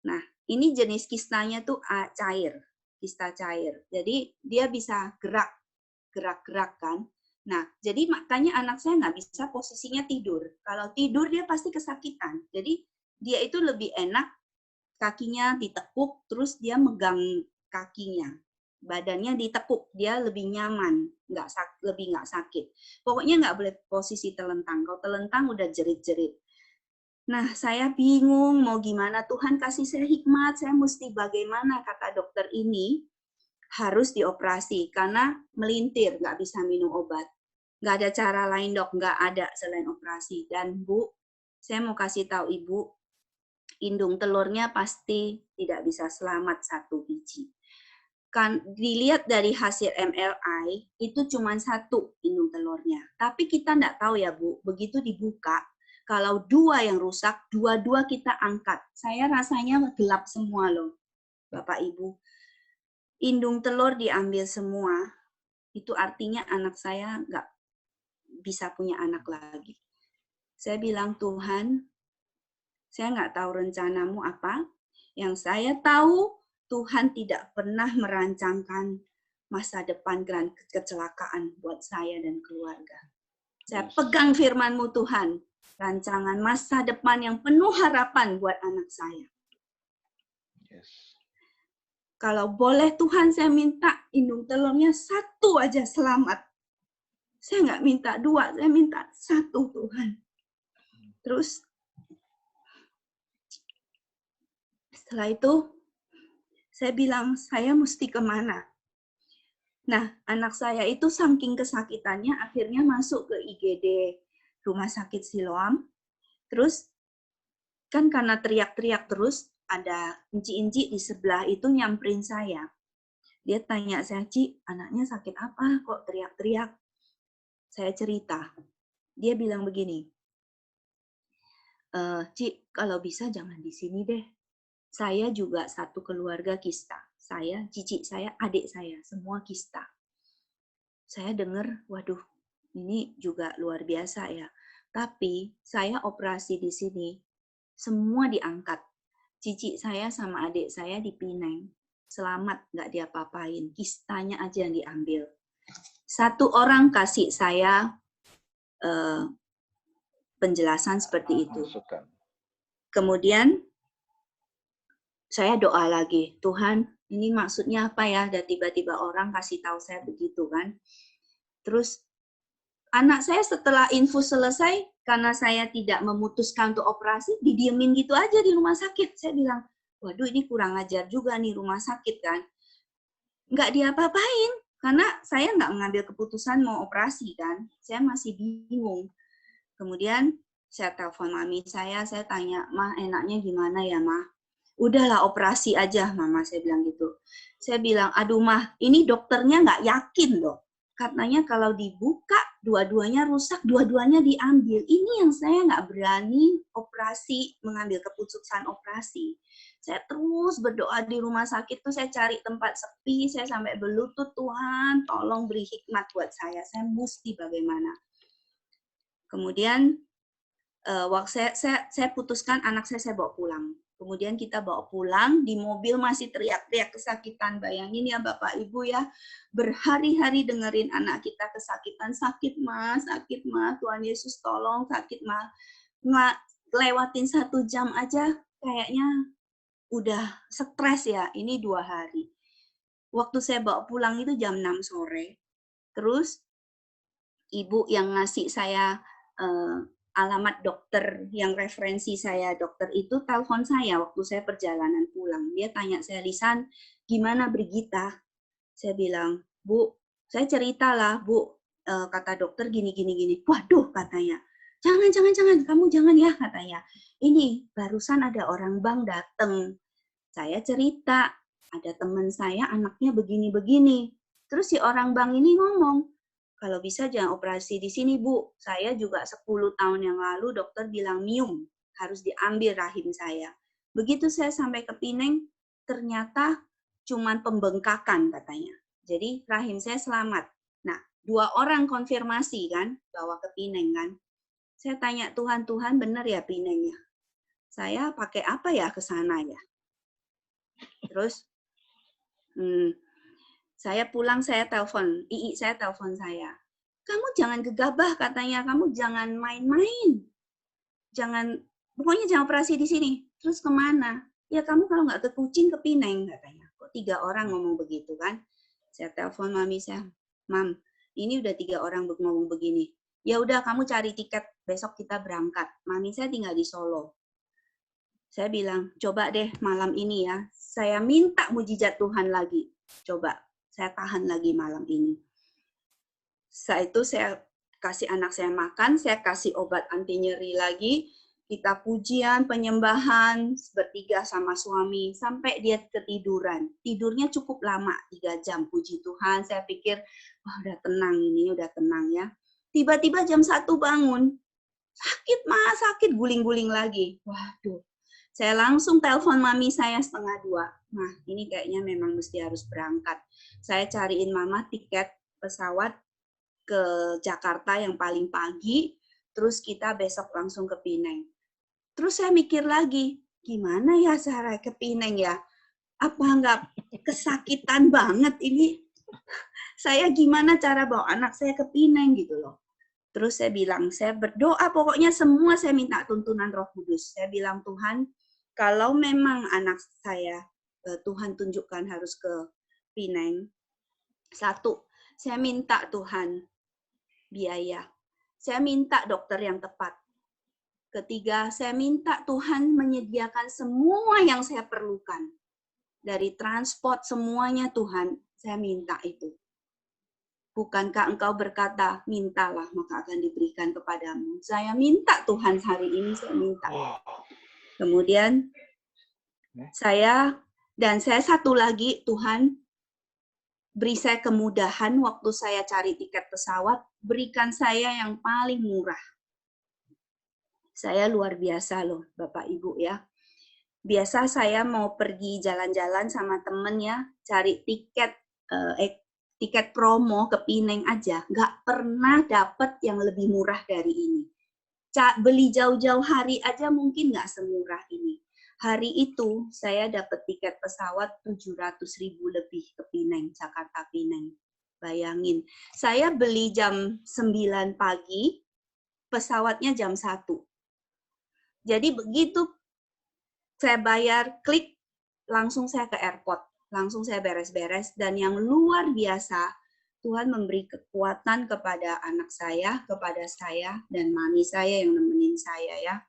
Speaker 6: Nah, ini jenis kistanya tuh cair, kista cair. Jadi dia bisa gerak-gerak kan. Nah, jadi makanya anak saya nggak bisa posisinya tidur. Kalau tidur dia pasti kesakitan. Jadi dia itu lebih enak kakinya ditekuk, terus dia megang kakinya. Badannya ditekuk, dia lebih nyaman, lebih nggak sakit. Pokoknya nggak boleh posisi telentang. Kalau telentang udah jerit-jerit. Nah, saya bingung mau gimana. Tuhan kasih saya hikmat, saya mesti bagaimana, kata dokter ini harus dioperasi karena melintir, nggak bisa minum obat. Nggak ada cara lain dok, nggak ada selain operasi. Dan Bu, saya mau kasih tahu Ibu, indung telurnya pasti tidak bisa selamat 1 biji. Kan dilihat dari hasil MRI, itu cuma 1 indung telurnya. Tapi kita nggak tahu ya Bu, begitu dibuka, kalau 2 yang rusak, 2-2 kita angkat. Saya rasanya gelap semua loh, Bapak Ibu. Indung telur diambil semua, itu artinya anak saya nggak bisa punya anak lagi. Saya bilang, Tuhan, saya nggak tahu rencanamu apa. Yang saya tahu, Tuhan tidak pernah merancangkan masa depan dan kecelakaan buat saya dan keluarga. Saya pegang firman-Mu Tuhan, rancangan masa depan yang penuh harapan buat anak saya.
Speaker 2: Yes.
Speaker 6: Kalau boleh Tuhan, saya minta indung telurnya 1 aja selamat. Saya nggak minta 2, saya minta 1 Tuhan. Terus setelah itu saya bilang, saya mesti kemana? Nah, anak saya itu saking kesakitannya akhirnya masuk ke IGD Rumah Sakit Siloam. Terus kan karena teriak-teriak terus, ada inci-inci di sebelah itu nyamperin saya. Dia tanya saya, Ci, anaknya sakit apa? Kok teriak-teriak? Saya cerita. Dia bilang begini, Ci, kalau bisa jangan di sini deh. Saya juga satu keluarga kista. Saya, cici saya, adik saya, semua kista. Saya dengar, waduh, ini juga luar biasa ya. Tapi saya operasi di sini, semua diangkat. Cici saya sama adik saya di Pineng. Selamat, nggak diapa-apain. Kistanya aja yang diambil. Satu orang kasih saya penjelasan seperti itu.
Speaker 2: Masukan.
Speaker 6: Kemudian saya doa lagi, Tuhan, ini maksudnya apa ya? Dan tiba-tiba orang kasih tahu saya begitu kan. Terus anak saya setelah infus selesai, karena saya tidak memutuskan untuk operasi, didiemin gitu aja di rumah sakit. Saya bilang, waduh ini kurang ajar juga nih rumah sakit kan. Nggak diapa-apain, karena saya nggak mengambil keputusan mau operasi kan. Saya masih bingung. Kemudian saya telepon mami saya tanya, Mah enaknya gimana ya Mah? Udahlah operasi aja, Mama saya bilang gitu. Saya bilang, aduh Mah, ini dokternya nggak yakin loh. Katanya kalau dibuka, dua-duanya rusak, dua-duanya diambil. Ini yang saya nggak berani operasi, mengambil keputusan operasi. Saya terus berdoa di rumah sakit tuh, saya cari tempat sepi, saya sampai berlutut, Tuhan tolong beri hikmat buat saya mesti bagaimana. Kemudian waktu saya putuskan anak saya bawa pulang. Kemudian kita bawa pulang, di mobil masih teriak-teriak kesakitan. Bayangin ya Bapak Ibu ya, berhari-hari dengerin anak kita kesakitan. Sakit mas, Tuhan Yesus tolong, sakit mas. Lewatin 1 jam aja kayaknya udah stres ya, ini 2 hari. Waktu saya bawa pulang itu jam 6 sore. Terus ibu yang ngasih saya alamat dokter yang referensi saya dokter itu telepon saya waktu saya perjalanan pulang. Dia tanya saya, Lisan, gimana Brigita? Saya bilang, Bu, saya ceritalah, Bu, kata dokter gini. Waduh, katanya. Jangan, kamu jangan ya, katanya. Ini barusan ada orang bank datang. Saya cerita, ada teman saya anaknya begini. Terus si orang bank ini ngomong, kalau bisa jangan operasi di sini, Bu. Saya juga 10 tahun yang lalu dokter bilang mium, harus diambil rahim saya. Begitu saya sampai ke Pineng, ternyata cuman pembengkakan katanya. Jadi rahim saya selamat. Nah, 2 orang konfirmasi kan, bawa ke Pineng kan. Saya tanya Tuhan benar ya Pineng ya? Saya pakai apa ya ke sana ya? Terus, saya pulang, saya telepon, saya telepon saya. Kamu jangan gegabah katanya, kamu jangan main-main. Pokoknya jangan operasi di sini. Terus kemana? Ya kamu kalau nggak ke Kucing, ke Pineng katanya. Kok 3 orang ngomong begitu kan? Saya telepon mami saya, Mam, ini udah 3 orang ngomong begini. Ya udah kamu cari tiket, besok kita berangkat. Mami saya tinggal di Solo. Saya bilang, coba deh malam ini ya, saya minta mujizat Tuhan lagi. Coba. Saya tahan lagi malam ini. Setelah itu saya kasih anak saya makan, saya kasih obat anti nyeri lagi, kita pujian, penyembahan, bertiga sama suami, sampai dia ketiduran. Tidurnya cukup lama, 3 jam, puji Tuhan. Saya pikir, wah udah tenang ini, udah tenang ya. Tiba-tiba jam 1 bangun, sakit mas, sakit, guling-guling lagi. Waduh. Saya langsung telepon mami saya 1:30. Nah, ini kayaknya memang mesti harus berangkat. Saya cariin mama tiket pesawat ke Jakarta yang paling pagi, terus kita besok langsung ke Pineng. Terus saya mikir lagi, gimana ya cara ke Pineng ya? Apa nggak kesakitan banget ini? Saya gimana cara bawa anak saya ke Pineng gitu loh. Terus saya bilang, saya berdoa, pokoknya semua saya minta tuntunan Roh Kudus. Saya bilang, Tuhan, kalau memang anak saya, Tuhan tunjukkan harus ke Pineng, 1, saya minta Tuhan biaya. Saya minta dokter yang tepat. Ketiga, saya minta Tuhan menyediakan semua yang saya perlukan. Dari transport semuanya Tuhan, saya minta itu. Bukankah engkau berkata, mintalah maka akan diberikan kepadamu. Saya minta Tuhan hari ini, saya minta. Kemudian saya satu lagi, Tuhan beri saya kemudahan waktu saya cari tiket pesawat, berikan saya yang paling murah. Saya luar biasa loh Bapak Ibu ya. Biasa saya mau pergi jalan-jalan sama temen ya, cari tiket promo ke Pineng aja, nggak pernah dapat yang lebih murah dari ini. Beli jauh-jauh hari aja mungkin nggak semurah ini. Hari itu saya dapat tiket pesawat 700.000 lebih ke Pineng, Jakarta Pineng. Bayangin, saya beli jam 9 pagi, pesawatnya jam 1. Jadi begitu saya bayar, klik, langsung saya ke airport. Langsung saya beres-beres. Dan yang luar biasa, Tuhan memberi kekuatan kepada anak saya, kepada saya, dan mami saya yang nemenin saya ya.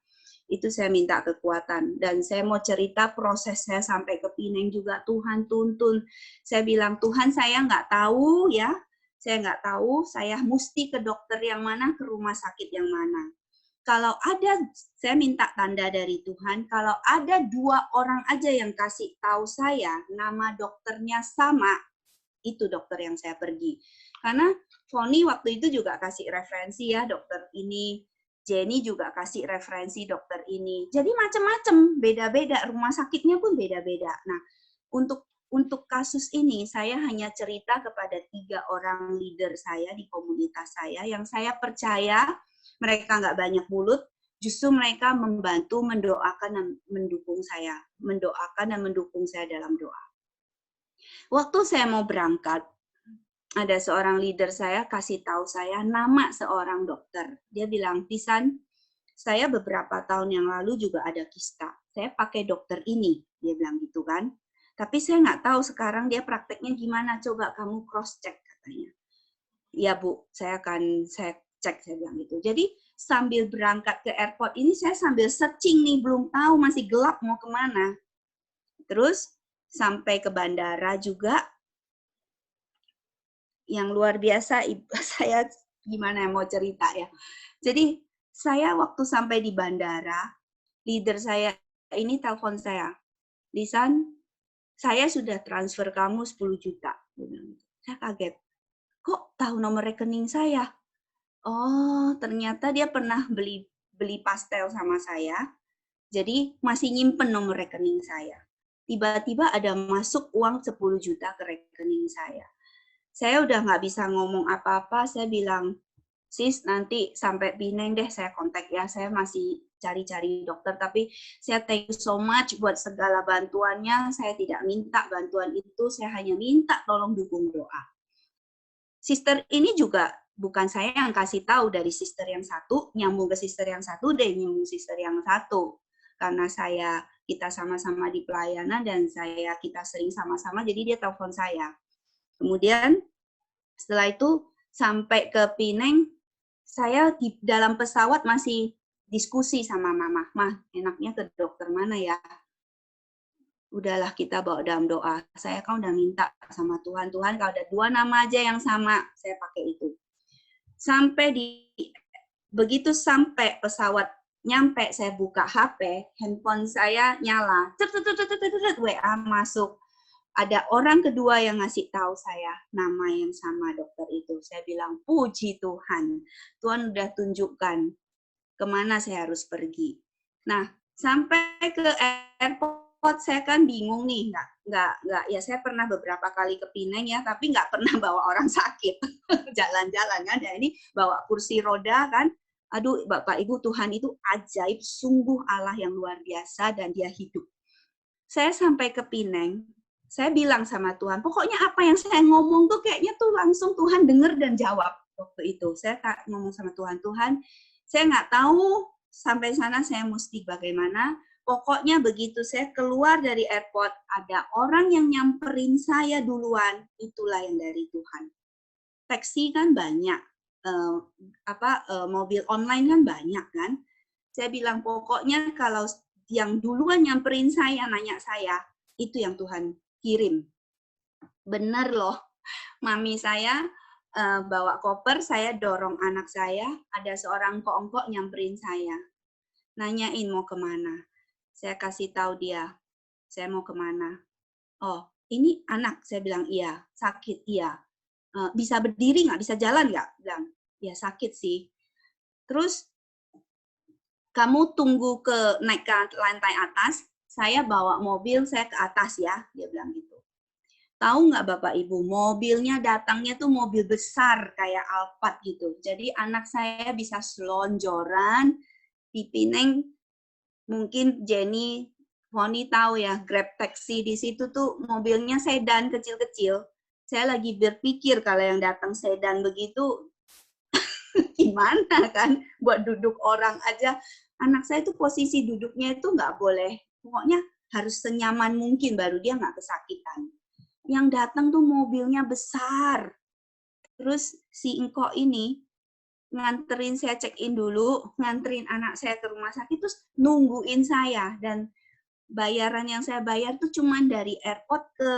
Speaker 6: Itu saya minta kekuatan. Dan saya mau cerita proses saya sampai ke Pineng juga, Tuhan tuntun. Saya bilang, Tuhan saya nggak tahu ya. Saya nggak tahu, saya mesti ke dokter yang mana, ke rumah sakit yang mana. Kalau ada, saya minta tanda dari Tuhan, kalau ada 2 orang aja yang kasih tahu saya, nama dokternya sama, itu dokter yang saya pergi. Karena Foni waktu itu juga kasih referensi ya, dokter ini, Jenny juga kasih referensi dokter ini. Jadi macam-macam, beda-beda, rumah sakitnya pun beda-beda. Nah, untuk kasus ini, saya hanya cerita kepada 3 orang leader saya di komunitas saya, yang saya percaya, mereka nggak banyak mulut, justru mereka membantu, mendoakan dan mendukung saya. Mendoakan dan mendukung saya dalam doa. Waktu saya mau berangkat, ada seorang leader saya kasih tahu saya nama seorang dokter. Dia bilang, Pisan, saya beberapa tahun yang lalu juga ada kista. Saya pakai dokter ini, dia bilang gitu kan. Tapi saya nggak tahu sekarang dia prakteknya gimana, coba kamu cross-check katanya. Ya Bu, saya cek, saya bilang gitu. Jadi sambil berangkat ke airport ini saya sambil searching nih, belum tahu masih gelap mau kemana. Terus sampai ke bandara juga, yang luar biasa, saya gimana mau cerita ya. Jadi saya waktu sampai di bandara, leader saya ini telepon saya, Lisan, saya sudah transfer kamu 10 juta. Saya kaget, kok tahu nomor rekening saya? Oh, ternyata dia pernah beli pastel sama saya, jadi masih nyimpen nomor rekening saya. Tiba-tiba ada masuk uang 10 juta ke rekening saya. Saya udah nggak bisa ngomong apa-apa, saya bilang, sis nanti sampai Pineng deh saya kontak ya, saya masih cari-cari dokter, tapi saya thank you so much buat segala bantuannya, saya tidak minta bantuan itu, saya hanya minta tolong dukung doa. Sister ini juga bukan saya yang kasih tahu, dari sister yang satu nyambung ke sister yang satu, deh nyambung sister yang satu. Karena kita sama-sama di pelayanan dan kita sering sama-sama, jadi dia telepon saya. Kemudian setelah itu sampai ke Pineng, saya di dalam pesawat masih diskusi sama mama, Mah, enaknya ke dokter mana ya? Udahlah kita bawa dalam doa. Saya kan udah minta sama Tuhan, Tuhan kalau ada 2 nama aja yang sama, saya pakai itu. Begitu sampai pesawat nyampe, saya buka HP, handphone saya nyala, WA masuk. Ada orang kedua yang ngasih tahu saya nama yang sama dokter itu. Saya bilang, puji Tuhan, Tuhan udah tunjukkan kemana saya harus pergi. Nah, sampai ke airport saya kan bingung nih, nggak ya, saya pernah beberapa kali ke Pineng ya, tapi nggak pernah bawa orang sakit jalan-jalan kan ya, ini bawa kursi roda kan. Aduh Bapak Ibu, Tuhan itu ajaib, sungguh Allah yang luar biasa dan dia hidup. Saya sampai ke Pineng, saya bilang sama Tuhan, pokoknya apa yang saya ngomong tuh kayaknya tuh langsung Tuhan dengar dan jawab waktu itu. Saya ngomong sama Tuhan, Tuhan saya nggak tahu sampai sana saya mesti bagaimana. Pokoknya begitu saya keluar dari airport, ada orang yang nyamperin saya duluan, itulah yang dari Tuhan. Taksi kan banyak, mobil online kan banyak kan. Saya bilang, pokoknya kalau yang duluan nyamperin saya, nanya saya, itu yang Tuhan kirim. Benar loh, mami saya bawa koper, saya dorong anak saya, ada seorang kok-ongkok nyamperin saya. Nanyain mau kemana. Saya kasih tahu dia, saya mau kemana. Oh, ini anak, saya bilang iya, sakit, iya. Bisa berdiri nggak, bisa jalan nggak? Bilang, ya sakit sih. Terus, kamu tunggu naik ke lantai atas, saya bawa mobil, saya ke atas ya, dia bilang gitu. Tahu nggak Bapak Ibu, mobilnya datangnya tuh mobil besar kayak Alphard gitu. Jadi anak saya bisa selonjoran, dipineng, mungkin Jenny, Foni tahu ya, Grab taxi di situ tuh mobilnya sedan kecil-kecil. Saya lagi berpikir kalau yang datang sedan begitu, gimana kan, buat duduk orang aja. Anak saya tuh posisi duduknya itu nggak boleh, pokoknya harus senyaman mungkin baru dia nggak kesakitan. Yang datang tuh mobilnya besar. Terus si engkau ini nganterin saya check-in dulu, nganterin anak saya ke rumah sakit, terus nungguin saya. Dan bayaran yang saya bayar tuh cuman dari airport ke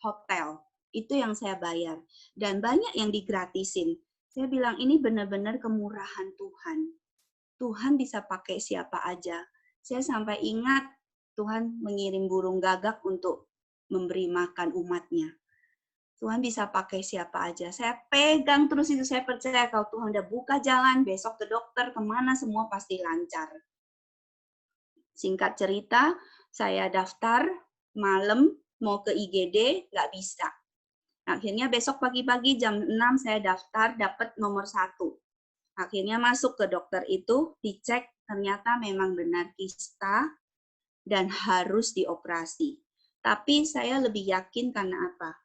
Speaker 6: hotel. Itu yang saya bayar. Dan banyak yang digratisin. Saya bilang ini benar-benar kemurahan Tuhan. Tuhan bisa pakai siapa aja. Saya sampai ingat Tuhan mengirim burung gagak untuk memberi makan umatnya. Tuhan bisa pakai siapa aja. Saya pegang terus itu, saya percaya kalau Tuhan udah buka jalan, besok ke dokter, kemana, semua pasti lancar. Singkat cerita, saya daftar, malam mau ke IGD, nggak bisa. Akhirnya besok pagi-pagi jam 6 saya daftar, dapat nomor 1. Akhirnya masuk ke dokter itu, dicek, ternyata memang benar kista dan harus dioperasi. Tapi saya lebih yakin karena apa?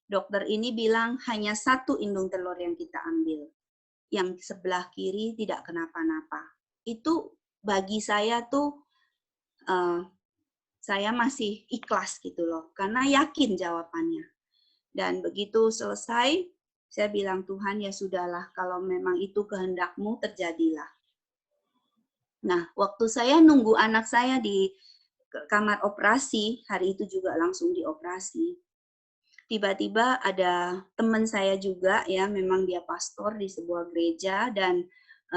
Speaker 6: Dokter ini bilang hanya 1 indung telur yang kita ambil. Yang sebelah kiri tidak kenapa-napa. Itu bagi saya tuh, saya masih ikhlas gitu loh. Karena yakin jawabannya. Dan begitu selesai, saya bilang, Tuhan ya sudahlah, kalau memang itu kehendak-Mu, terjadilah. Nah, waktu saya nunggu anak saya di kamar operasi, hari itu juga langsung dioperasi. Tiba-tiba ada teman saya juga, ya memang dia pastor di sebuah gereja, dan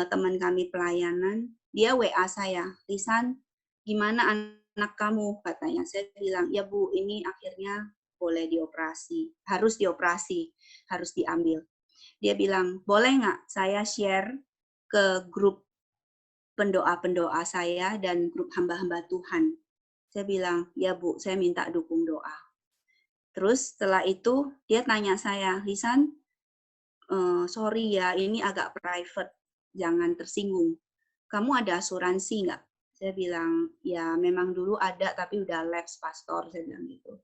Speaker 6: teman kami pelayanan, dia WA saya, Lisan, gimana anak kamu? Katanya. Saya bilang, ya Bu, ini akhirnya boleh dioperasi, harus diambil. Dia bilang, boleh nggak saya share ke grup pendoa-pendoa saya dan grup hamba-hamba Tuhan? Saya bilang, ya Bu, saya minta dukung doa. Terus setelah itu dia tanya saya, Lisan, sorry ya, ini agak private, jangan tersinggung. Kamu ada asuransi nggak? Saya bilang, ya memang dulu ada, tapi udah lapse pastor, saya bilang gitu.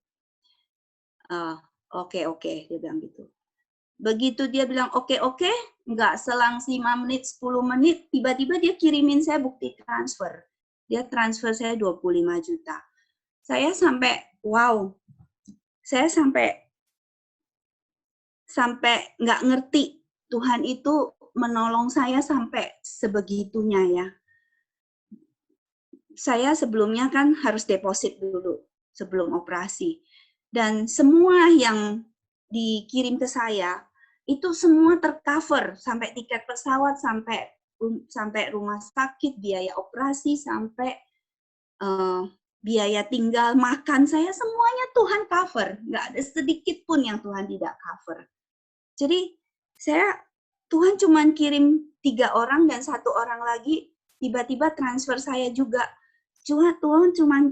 Speaker 6: Oke, dia bilang gitu. Begitu dia bilang oke, nggak selang 5 menit, 10 menit, tiba-tiba dia kirimin saya bukti transfer. Dia transfer saya 25 juta. Saya sampai, wow, saya sampai nggak ngerti Tuhan itu menolong saya sampai sebegitunya ya. Saya sebelumnya kan harus deposit dulu sebelum operasi. Dan semua yang dikirim ke saya, itu semua tercover, sampai tiket pesawat, sampai rumah sakit, biaya operasi, sampai biaya tinggal, makan saya, semuanya Tuhan cover. Nggak ada sedikit pun yang Tuhan tidak cover. Jadi Tuhan cuma kirim 3 orang dan 1 orang lagi, tiba-tiba transfer saya juga. Tuhan cuma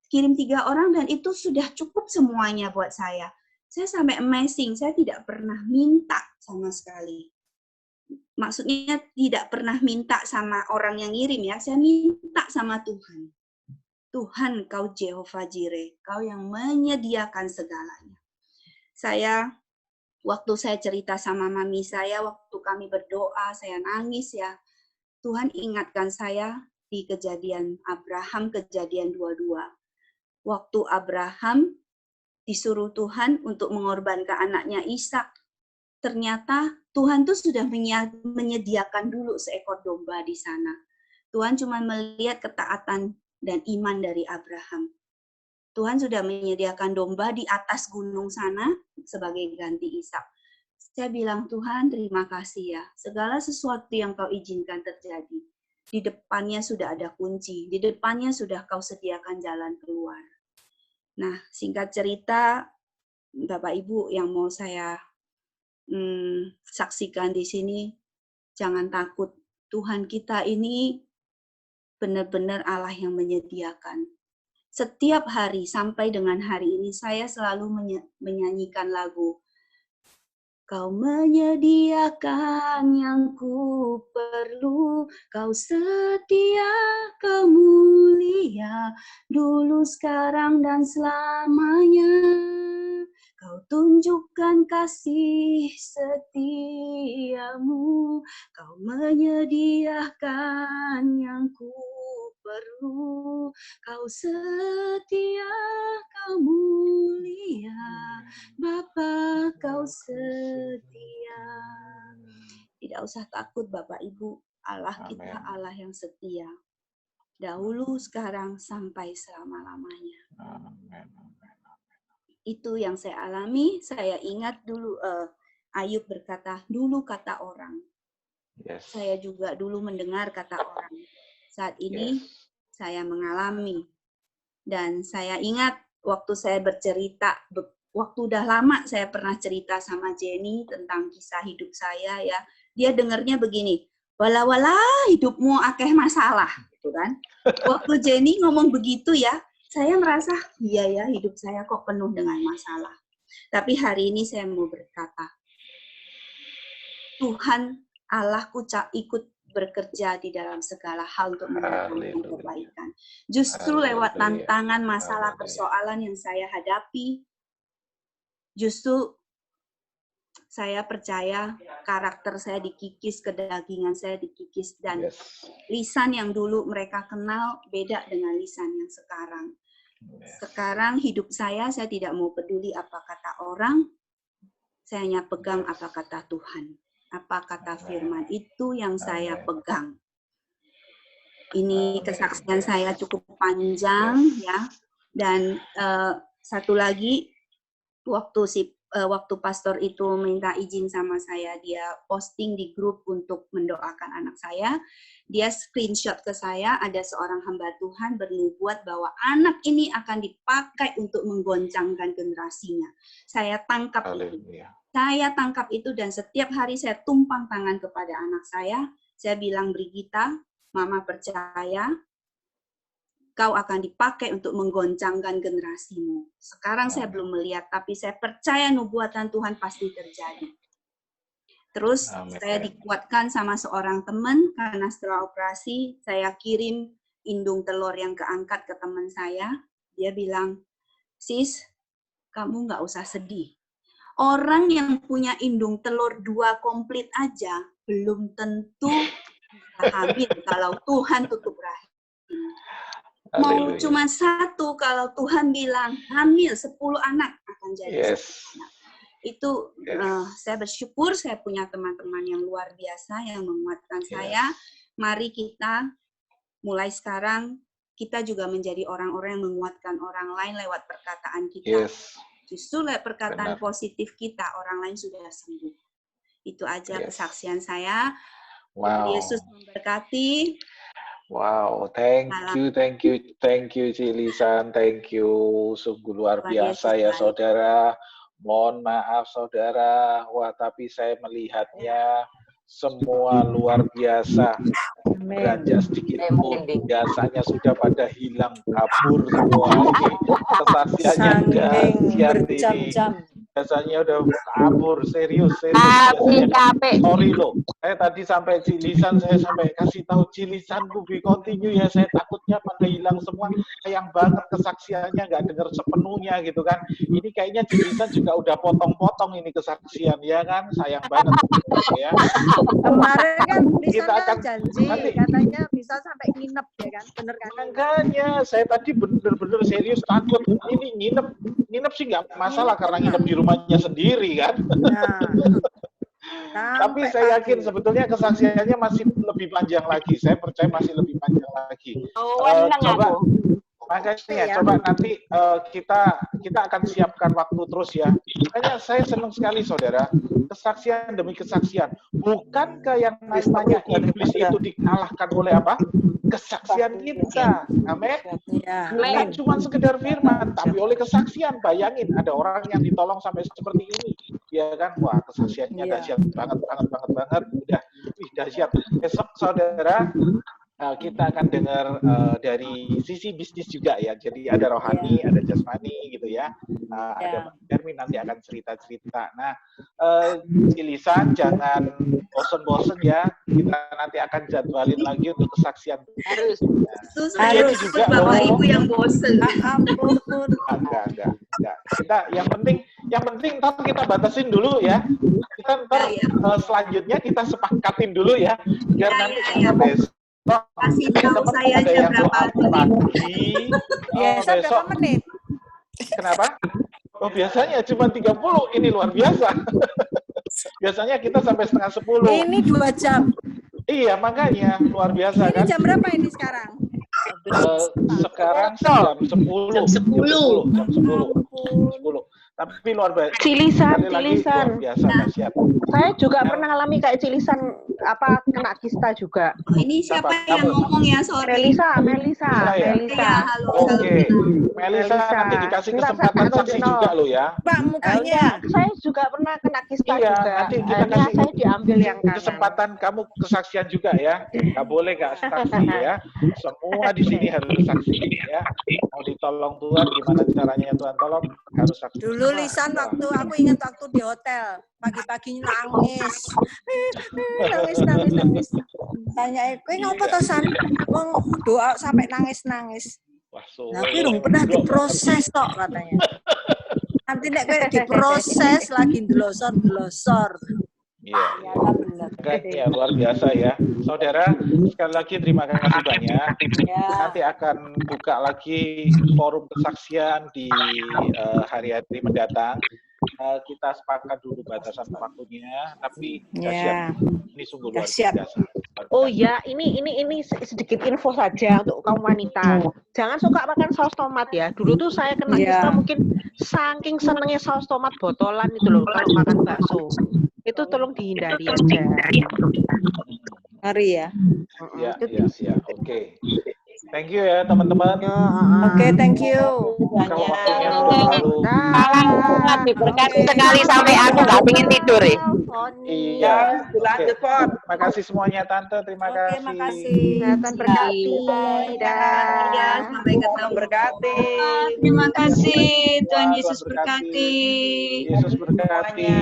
Speaker 6: kirim 3 orang dan itu sudah cukup semuanya buat saya. Saya sampai amazing, saya tidak pernah minta sama sekali. Maksudnya tidak pernah minta sama orang yang ngirim ya, saya minta sama Tuhan. Tuhan, Kau Jehovah Jireh, Kau yang menyediakan segalanya. Waktu saya cerita sama mami saya, waktu kami berdoa, saya nangis ya. Tuhan ingatkan saya di kejadian Abraham, kejadian 22. Waktu Abraham disuruh Tuhan untuk mengorbankan anaknya Ishak, ternyata Tuhan tuh sudah menyediakan dulu seekor domba di sana. Tuhan cuma melihat ketaatan dan iman dari Abraham. Tuhan sudah menyediakan domba di atas gunung sana sebagai ganti Ishak. Saya bilang, Tuhan terima kasih ya, segala sesuatu yang kau izinkan terjadi. Di depannya sudah ada kunci, di depannya sudah kau sediakan jalan keluar. Nah, singkat cerita, Bapak Ibu yang mau saya saksikan di sini, jangan takut. Tuhan kita ini benar-benar Allah yang menyediakan. Setiap hari sampai dengan hari ini saya selalu menyanyikan lagu. Kau menyediakan yang ku perlu, kau setia, kau mulia, dulu, sekarang, dan selamanya. Kau tunjukkan kasih setiamu, kau menyediakan yang ku perlu, kau setia, kau mulia, Bapa kau setia. Tidak usah takut Bapak Ibu, Allah kita Allah yang setia. Dahulu, sekarang, sampai selama-lamanya. Itu yang saya alami. Saya ingat dulu Ayub berkata, dulu kata orang.
Speaker 2: Yes.
Speaker 6: Saya juga dulu mendengar kata orang. Saat ini saya mengalami. Dan saya ingat waktu saya bercerita, waktu udah lama saya pernah cerita sama Jenny tentang kisah hidup saya ya. Dia dengarnya begini, wala-wala hidupmu akeh masalah, gitu kan. Waktu Jenny ngomong begitu ya, saya merasa, iya ya hidup saya kok penuh dengan masalah. Tapi hari ini saya mau berkata, Tuhan Allahku ikut bekerja di dalam segala hal untuk mendatangkan kebaikan. Justru lewat tantangan, masalah, persoalan yang saya hadapi, justru saya percaya karakter saya dikikis, kedagingan saya dikikis, dan lisan yang dulu mereka kenal beda dengan lisan yang sekarang. Sekarang hidup saya tidak mau peduli apa kata orang, saya hanya pegang apa kata Tuhan. Apa kata firman, itu yang saya pegang. Ini kesaksian saya cukup panjang ya. Dan satu lagi, waktu pastor itu minta izin sama saya, dia posting di grup untuk mendoakan anak saya, dia screenshot ke saya, ada seorang hamba Tuhan bernubuat bahwa anak ini akan dipakai untuk menggoncangkan generasinya. Saya tangkap itu. Saya tangkap itu dan setiap hari saya tumpang tangan kepada anak saya bilang, Brigita, Mama percaya, kau akan dipakai untuk menggoncangkan generasimu. Sekarang saya belum melihat, tapi saya percaya nubuatan Tuhan pasti terjadi. Terus saya dikuatkan sama seorang teman, karena setelah operasi, saya kirim indung telur yang keangkat ke teman saya. Dia bilang, sis, kamu nggak usah sedih. Orang yang punya indung telur 2 komplit aja, belum tentu hamil kalau Tuhan tutup rahim. Mau cuma 1, kalau Tuhan bilang hamil 10 anak akan jadi. Itu saya bersyukur saya punya teman-teman yang luar biasa yang menguatkan saya. Mari kita mulai sekarang kita juga menjadi orang-orang yang menguatkan orang lain lewat perkataan kita. Justru lewat perkataan positif kita orang lain sudah sembuh. Itu aja kesaksian saya. Yesus memberkati.
Speaker 2: Wow, thank you Cilisan, thank you, sungguh luar biasa ya saudara. Mohon maaf saudara, wah tapi saya melihatnya semua luar biasa. Beranjak sedikit pun biasanya sudah pada hilang, kabur semua. Ini kesaksiannya dahsyat ini. Biasanya udah kabur, serius. Sorry loh, saya tadi sampai Cilisan, saya sampai kasih tahu Cilisan be continue ya, saya takutnya pada hilang semua. Sayang banget kesaksiannya nggak dengar sepenuhnya gitu kan. Ini kayaknya Cilisan juga udah potong-potong ini kesaksian ya kan, sayang banget ya.
Speaker 4: Kemarin kan
Speaker 2: Kita akan
Speaker 4: janji katanya bisa sampai nginep ya kan, bener kan?
Speaker 2: Makanya saya tadi bener-bener serius takut ini nginep sih nggak masalah karena nginep di rumahnya sendiri kan. Tapi saya yakin sebetulnya kesaksiannya masih lebih panjang lagi. Saya percaya masih lebih panjang lagi. Coba makanya coba nanti kita akan siapkan waktu terus ya. Makanya saya senang sekali saudara, kesaksian demi kesaksian. Bukankah yang namanya iblis itu dikalahkan oleh apa? Kesaksian kita. Amin. Bukan cuma sekedar firman, tapi oleh kesaksian. Bayangin ada orang yang ditolong sampai seperti ini. Ya kan? Wah, kesaksiannya dahsyat banget. Udah, dahsyat. Besok saudara kita akan dengar dari sisi bisnis juga ya. Jadi ada rohani, ada jasmani gitu ya. Ada Ermin nanti akan cerita-cerita. Nah, Cilisan jangan bosen-bosen ya. Kita nanti akan jadwalin lagi untuk kesaksian.
Speaker 6: Harus.
Speaker 2: Harus juga
Speaker 6: Bapak Ibu yang bosen.
Speaker 2: Enggak. Kita yang penting ntar kita batasin dulu ya. Kita ntar selanjutnya kita sepakatin dulu ya. Biar nanti besok
Speaker 6: kasih tahu saya aja berapa
Speaker 2: pagi.
Speaker 4: Biasa
Speaker 2: Besok
Speaker 4: berapa menit?
Speaker 2: Kenapa? Oh, biasanya cuma 30. Ini luar biasa. Biasanya kita sampai setengah 10.
Speaker 4: Ini 2 jam.
Speaker 2: Iya, makanya luar biasa
Speaker 4: Ini
Speaker 2: kan.
Speaker 4: jam berapa ini sekarang?
Speaker 2: Sekarang jam 10.
Speaker 6: Jam 10.
Speaker 2: Tapi luar biasa.
Speaker 7: Cilisan.
Speaker 2: Luar biasa, dahsyat.
Speaker 7: Saya juga pernah alami kayak Cilisan kena kista juga.
Speaker 6: Ini siapa yang ngomong ya, sorry.
Speaker 7: Melisa.
Speaker 2: Saya.
Speaker 6: Halo.
Speaker 2: Oke. Melisa nanti dikasih kesempatan saksi juga lo ya.
Speaker 4: Pak, mukanya.
Speaker 7: Saya juga pernah kena kista
Speaker 2: Iya,
Speaker 7: juga.
Speaker 2: nanti kita
Speaker 7: Akhirnya
Speaker 2: kasih
Speaker 7: saya diambil yang kanan.
Speaker 2: kesempatan kamu kesaksian juga ya. Nggak boleh nggak saksi ya. Semua di sini harus saksi ya. Mau ditolong Tuhan, gimana caranya Tuhan tolong, harus saksi.
Speaker 4: Dulu Lisan waktu aku ingat waktu di hotel pagi-pagi nangis. nangis. Tanya kowe ngopo to San? Wong doa sampai nangis.
Speaker 2: Wah,
Speaker 4: Nah, aku dong pernah diproses tok katanya. Nanti nek kowe diproses lagi ndelosor.
Speaker 2: Iya. Ya, luar biasa ya. Saudara, sekali lagi terima kasih banyak. Nanti akan buka lagi forum kesaksian di hari-hari mendatang. Kita sepakat dulu batasan waktunya, tapi dahsyat. Ini sungguh luar biasa.
Speaker 7: Oh ya, ini sedikit info saja untuk kaum wanita. Jangan suka makan saus tomat ya. Dulu tuh saya kena kista mungkin saking senengnya saus tomat botolan itu loh kalau makan bakso. Itu tolong dihindari aja.
Speaker 4: Ngeri ya.
Speaker 2: Ya. Oke. Thank you ya teman-teman.
Speaker 4: Oke, thank you.
Speaker 2: Kalau waktunya sudah lalu.
Speaker 7: Salam
Speaker 5: Diberkati sekali sampai aku nggak pengen tidur ya.
Speaker 2: Iya.
Speaker 5: Lanjut, Pon.
Speaker 2: Terima kasih semuanya Tante, terima kasih.
Speaker 4: Terima kasih.
Speaker 7: Tuhan berkati.
Speaker 6: Ya, sampai ketemu.
Speaker 5: Berkati.
Speaker 6: Terima kasih. Tuhan
Speaker 2: Tuhan
Speaker 6: Yesus berkati.
Speaker 2: Yesus berkati.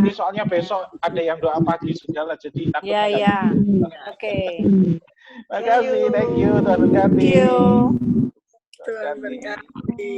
Speaker 2: Ini soalnya besok ada yang doa pagi segala, jadi takut.
Speaker 4: Iya. Oke.
Speaker 2: Terima kasih, thank you, Tuhan berkati.
Speaker 4: Thank you.
Speaker 5: Tuhan berkati.